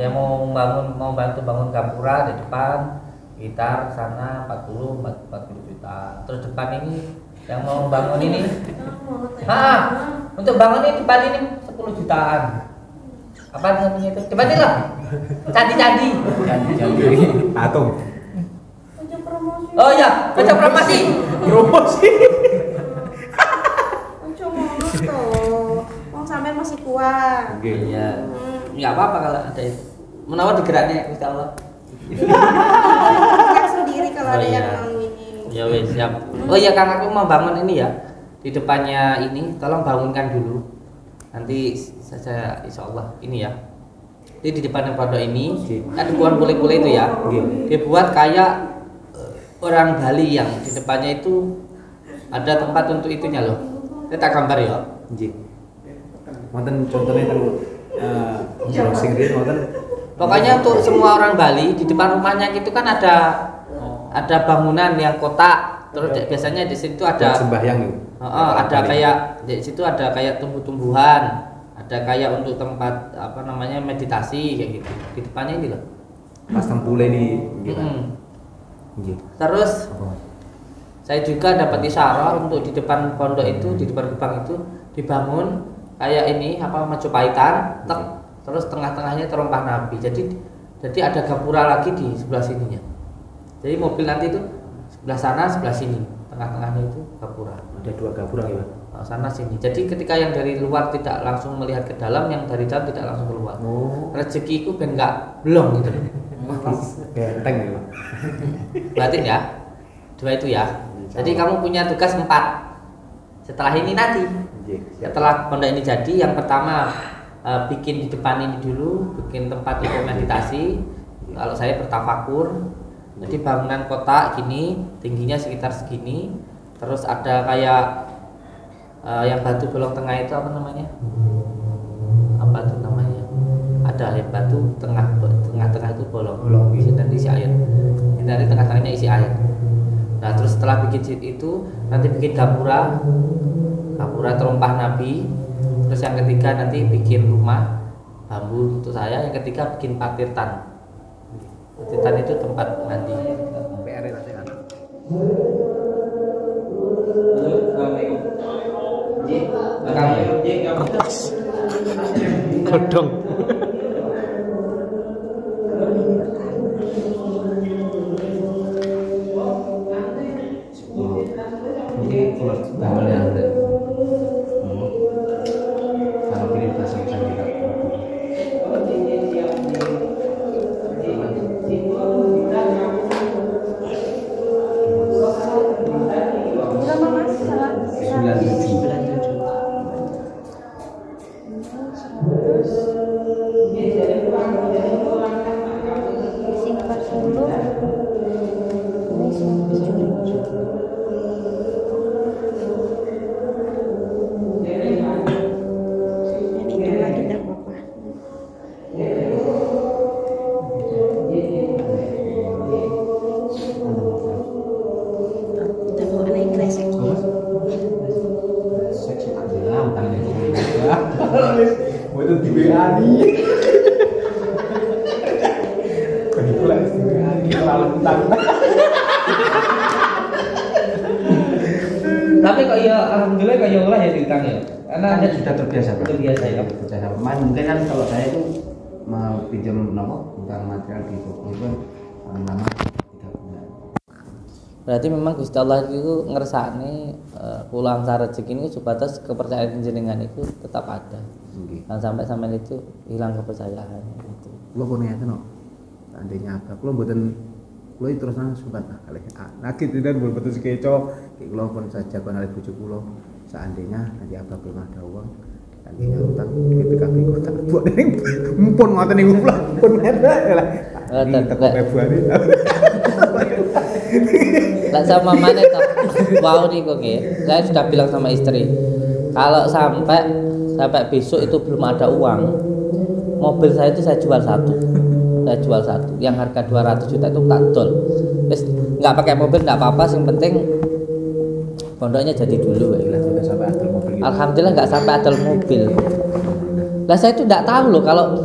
Yang mau bantu bangun gapura di depan gitar sana 40 juta. Terus depan ini yang mau bangun ini untuk bangun ini depan ini 10 jutaan. Apa namanya itu? Coba lah. Candi. Atung. Untuk promosi. Oh ya, baca promosi. Promosi. Untuk tuh. Wong sampean masih kuat. Iya. Enggak apa-apa kalau ada itu. Menawar digeraknya Gusti Allah. Teriak sendiri kalau Oh, ada yang iya. mau ini. Ya wes siap. Oh iya Kang, aku mau bangun ini ya. Di depannya ini tolong bangunkan dulu. Nanti saya insyaallah ini ya. Jadi di depan pondok ini ada buan bule-bule itu ya. Dia buat kayak orang Bali yang di depannya itu ada tempat untuk itunya loh. Kita gambar ya. Nggih. Wonten contohnya teng browsing riyen wonten Pokoknya untuk semua orang Bali di depan rumahnya itu kan ada bangunan yang kotak. Terus biasanya di situ ada sembahyang itu. Ada kayak di situ ada kayak tumbuh-tumbuhan, ada kayak untuk tempat apa namanya meditasi kayak gitu. Di depannya ini loh. Pas tempule ini gitu. Terus saya juga dapat isyarah untuk di depan pondok itu, di depan gerbang itu dibangun kayak ini apa Majupahitan, terus tengah-tengahnya terompah Nabi. Jadi ada gapura lagi di sebelah sininya. Jadi mobil nanti itu sebelah sana, sebelah sini, tengah-tengahnya itu gapura. Ada 2 gapura ya. Sana sini. Jadi ketika yang dari luar tidak langsung melihat ke dalam, yang dari dalam tidak langsung keluar. Rezekiku ben enggak belum gitu. Benteng ya. Batin ya. 2 itu ya. Jadi kamu punya tugas 4. Setelah ini nanti. Setelah pondok ini jadi, yang pertama bikin di depan ini dulu, bikin tempat untuk meditasi. Kalau saya bertafakur. Jadi bangunan kotak gini, tingginya sekitar segini. Terus ada kayak yang batu bolong tengah itu apa namanya? Apa itu namanya? Ada yang batu tengah-tengah itu bolong. Nanti isi air. Ini dari tengah-tengahnya isi air. Nah, terus setelah bikin itu nanti bikin gapura terompah Nabi. Terus yang ketiga nanti bikin rumah bambu untuk saya. Yang ketiga bikin patirtan. Patirtan itu tempat mandi. PR ya. Kertas. Godong. Tapi kok ya alhamdulillah kok ya olah ya diutang ya. Karena Anda sudah terbiasa Pak. Terbiasa ya. Terbiasa. Mungkin kan kalau saya itu mau pinjam utang material di toko itu kan lama tidak punya. Berarti memang Gusti Allah itu ngersakne pulang sa rezeki ini sebatas kepercayaan jenengan itu tetap ada. Jangan sampai itu hilang kepercayaan itu. Kulo pun ngeten no. Seandainya apa? Kulo mboten kulo terus nang sumpah kalih. Nagih tidak mboten betul sekeco. Kulo pun saja kon kalih bojo kulo. Seandainya nanti apa belum ada uang nantinya utang BPKB ku tak buat ning mumpun ngoten niku pula pun ngeten lah. Ini teko Februari. Lah sama mana toh? Wow nih kok saya sudah bilang sama istri. Kalau sampai besok itu belum ada uang, mobil saya itu saya jual satu. Yang harga 200 juta itu tak tol. Wis enggak pakai mobil enggak apa-apa, yang penting pondoknya jadi dulu ya. Sudah sampai adol mobil. Alhamdulillah nggak sampai adol mobil. Lah saya itu enggak tahu loh kalau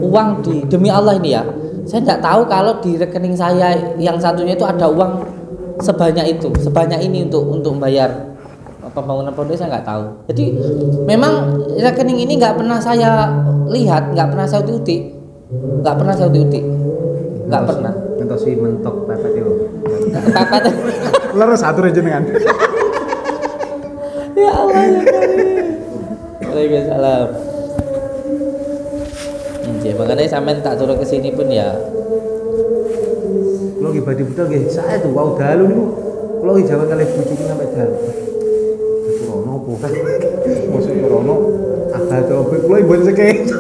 uang demi Allah ini ya. Saya enggak tahu kalau di rekening saya yang satunya itu ada uang sebanyak ini untuk membayar pembangunan pondok, saya nggak tahu. Jadi memang rekening ini nggak pernah saya lihat, nggak pernah saya uti, nggak pernah. Entos si mentok pepet itu. Pepet. Leres atur jenengan. Ya Allah ya Karim. Waalaikumsalam. Makanya sampean tak suruh ke sini pun ya. Kalau ibadah budal nggih, saya tuh wow dalu niku. Kalau jaman kalih bojoku sampai dalu. Rono bukan. Mosok rono agak coba kulo ibu sekeco.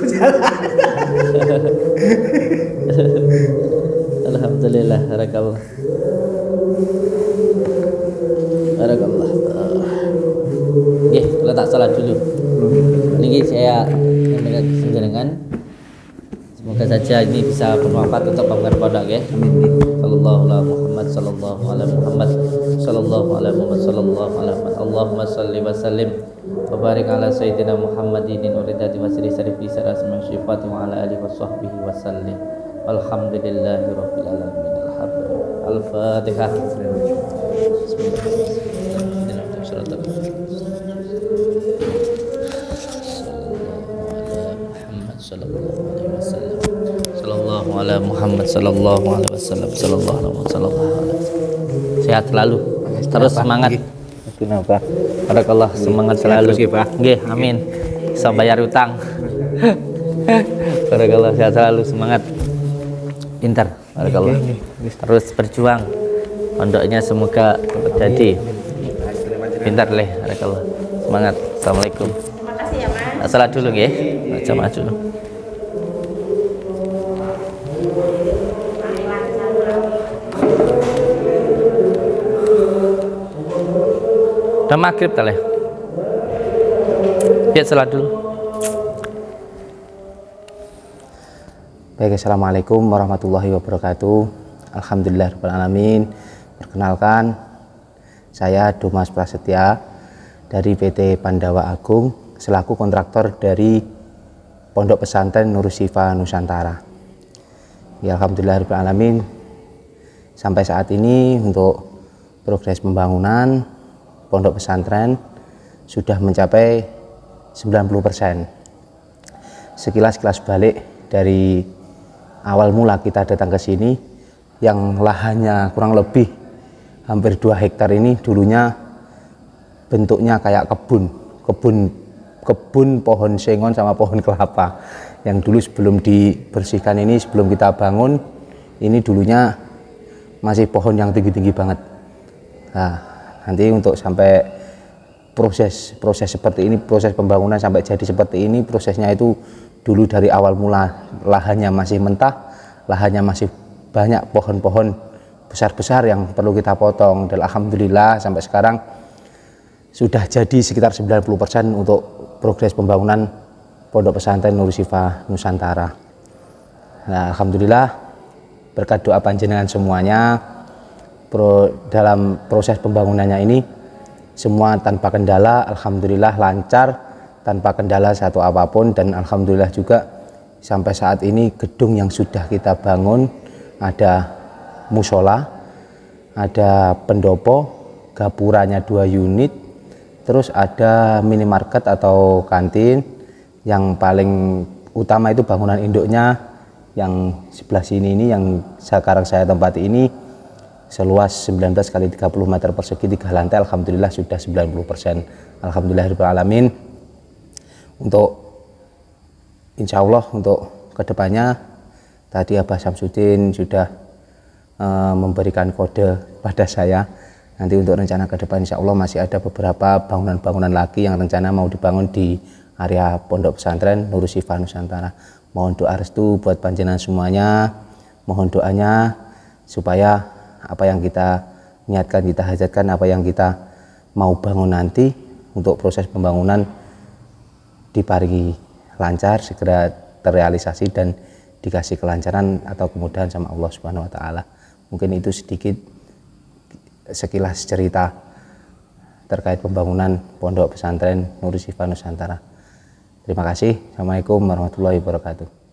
Alhamdulillah, barakallah. Nggih, kalau tak salah dulu. Niki saya mendengar jenengan. Semoga saja ini bisa bermanfaat untuk penggemar pondok ya. Sallallahu ala Muhammad sallallahu ala Muhammad sallallahu ala Muhammad sallallahu ala Muhammad. Allahumma shalli wa sallim wa barik ala sayyidina Muhammadin uridati wa sirri sarifi sarasma syifati wa ala alihi wa sahbihi wa sallim. Alhamdulillahi rabbil alamin. Al-Fatihah. Sallallahu ala Muhammad sallallahu alaihi wasallam sallallahu alaihi wasallam. Sehat selalu, terus semangat. Kenapa? Barakallah, semangat selalu. Nggih, amin. Bisa bayar utang. Barakallah, sehat selalu, semangat. Pintar, barakallah. Terus berjuang. Pondoknya semoga jadi pintar leh, barakallah. Semangat. Assalamualaikum. Terima kasih ya Mas. Salat dulu nggih. Baca maju. Udah maghrib tak leh? Ya salat dulu. Baik, assalamualaikum warahmatullahi wabarakatuh. Alhamdulillahirrahmanirrahim. Perkenalkan, saya Dumas Prasetya dari PT Pandawa Agung selaku kontraktor dari Pondok Pesantren Nur Syifa Nusantara. Ya, alhamdulillahirrahmanirrahim. Sampai saat ini untuk progres pembangunan pondok pesantren sudah mencapai 90%. Sekilas balik dari awal mula kita datang ke sini, yang lahannya kurang lebih hampir 2 hektar ini dulunya bentuknya kayak kebun pohon sengon sama pohon kelapa. Yang dulu sebelum dibersihkan ini, sebelum kita bangun, ini dulunya masih pohon yang tinggi-tinggi banget. Nah, nanti untuk sampai proses seperti ini, proses pembangunan sampai jadi seperti ini, prosesnya itu dulu dari awal mula lahannya masih mentah, lahannya masih banyak pohon-pohon besar-besar yang perlu kita potong, dan alhamdulillah sampai sekarang sudah jadi sekitar 90% untuk progres pembangunan Pondok Pesantren Nur Syifa Nusantara. Nah, alhamdulillah berkat doa panjenengan semuanya, dalam proses pembangunannya ini semua tanpa kendala, alhamdulillah lancar, tanpa kendala satu apapun, dan alhamdulillah juga sampai saat ini gedung yang sudah kita bangun ada musola, ada pendopo, gapuranya 2 unit, terus ada minimarket atau kantin. Yang paling utama itu bangunan induknya yang sebelah sini ini, yang sekarang saya tempati ini seluas 19 kali 30 meter persegi, 3 lantai, alhamdulillah sudah 90%. Alhamdulillahirrahmanirrahim. Untuk insya Allah untuk kedepannya tadi Abah Samsudin sudah memberikan kode pada saya. Nanti untuk rencana ke depan insya Allah masih ada beberapa bangunan-bangunan lagi yang rencana mau dibangun di area Pondok Pesantren Nur Syifa Nusantara. Mohon doa restu buat panjenengan semuanya, mohon doanya supaya apa yang kita niatkan, kita hajatkan, apa yang kita mau bangun nanti untuk proses pembangunan diparingi lancar, segera terrealisasi dan dikasih kelancaran atau kemudahan sama Allah Subhanahu wa taala. Mungkin itu sedikit sekilas cerita terkait pembangunan Pondok Pesantren Nur Syifa Nusantara. Terima kasih. Assalamualaikum warahmatullahi wabarakatuh.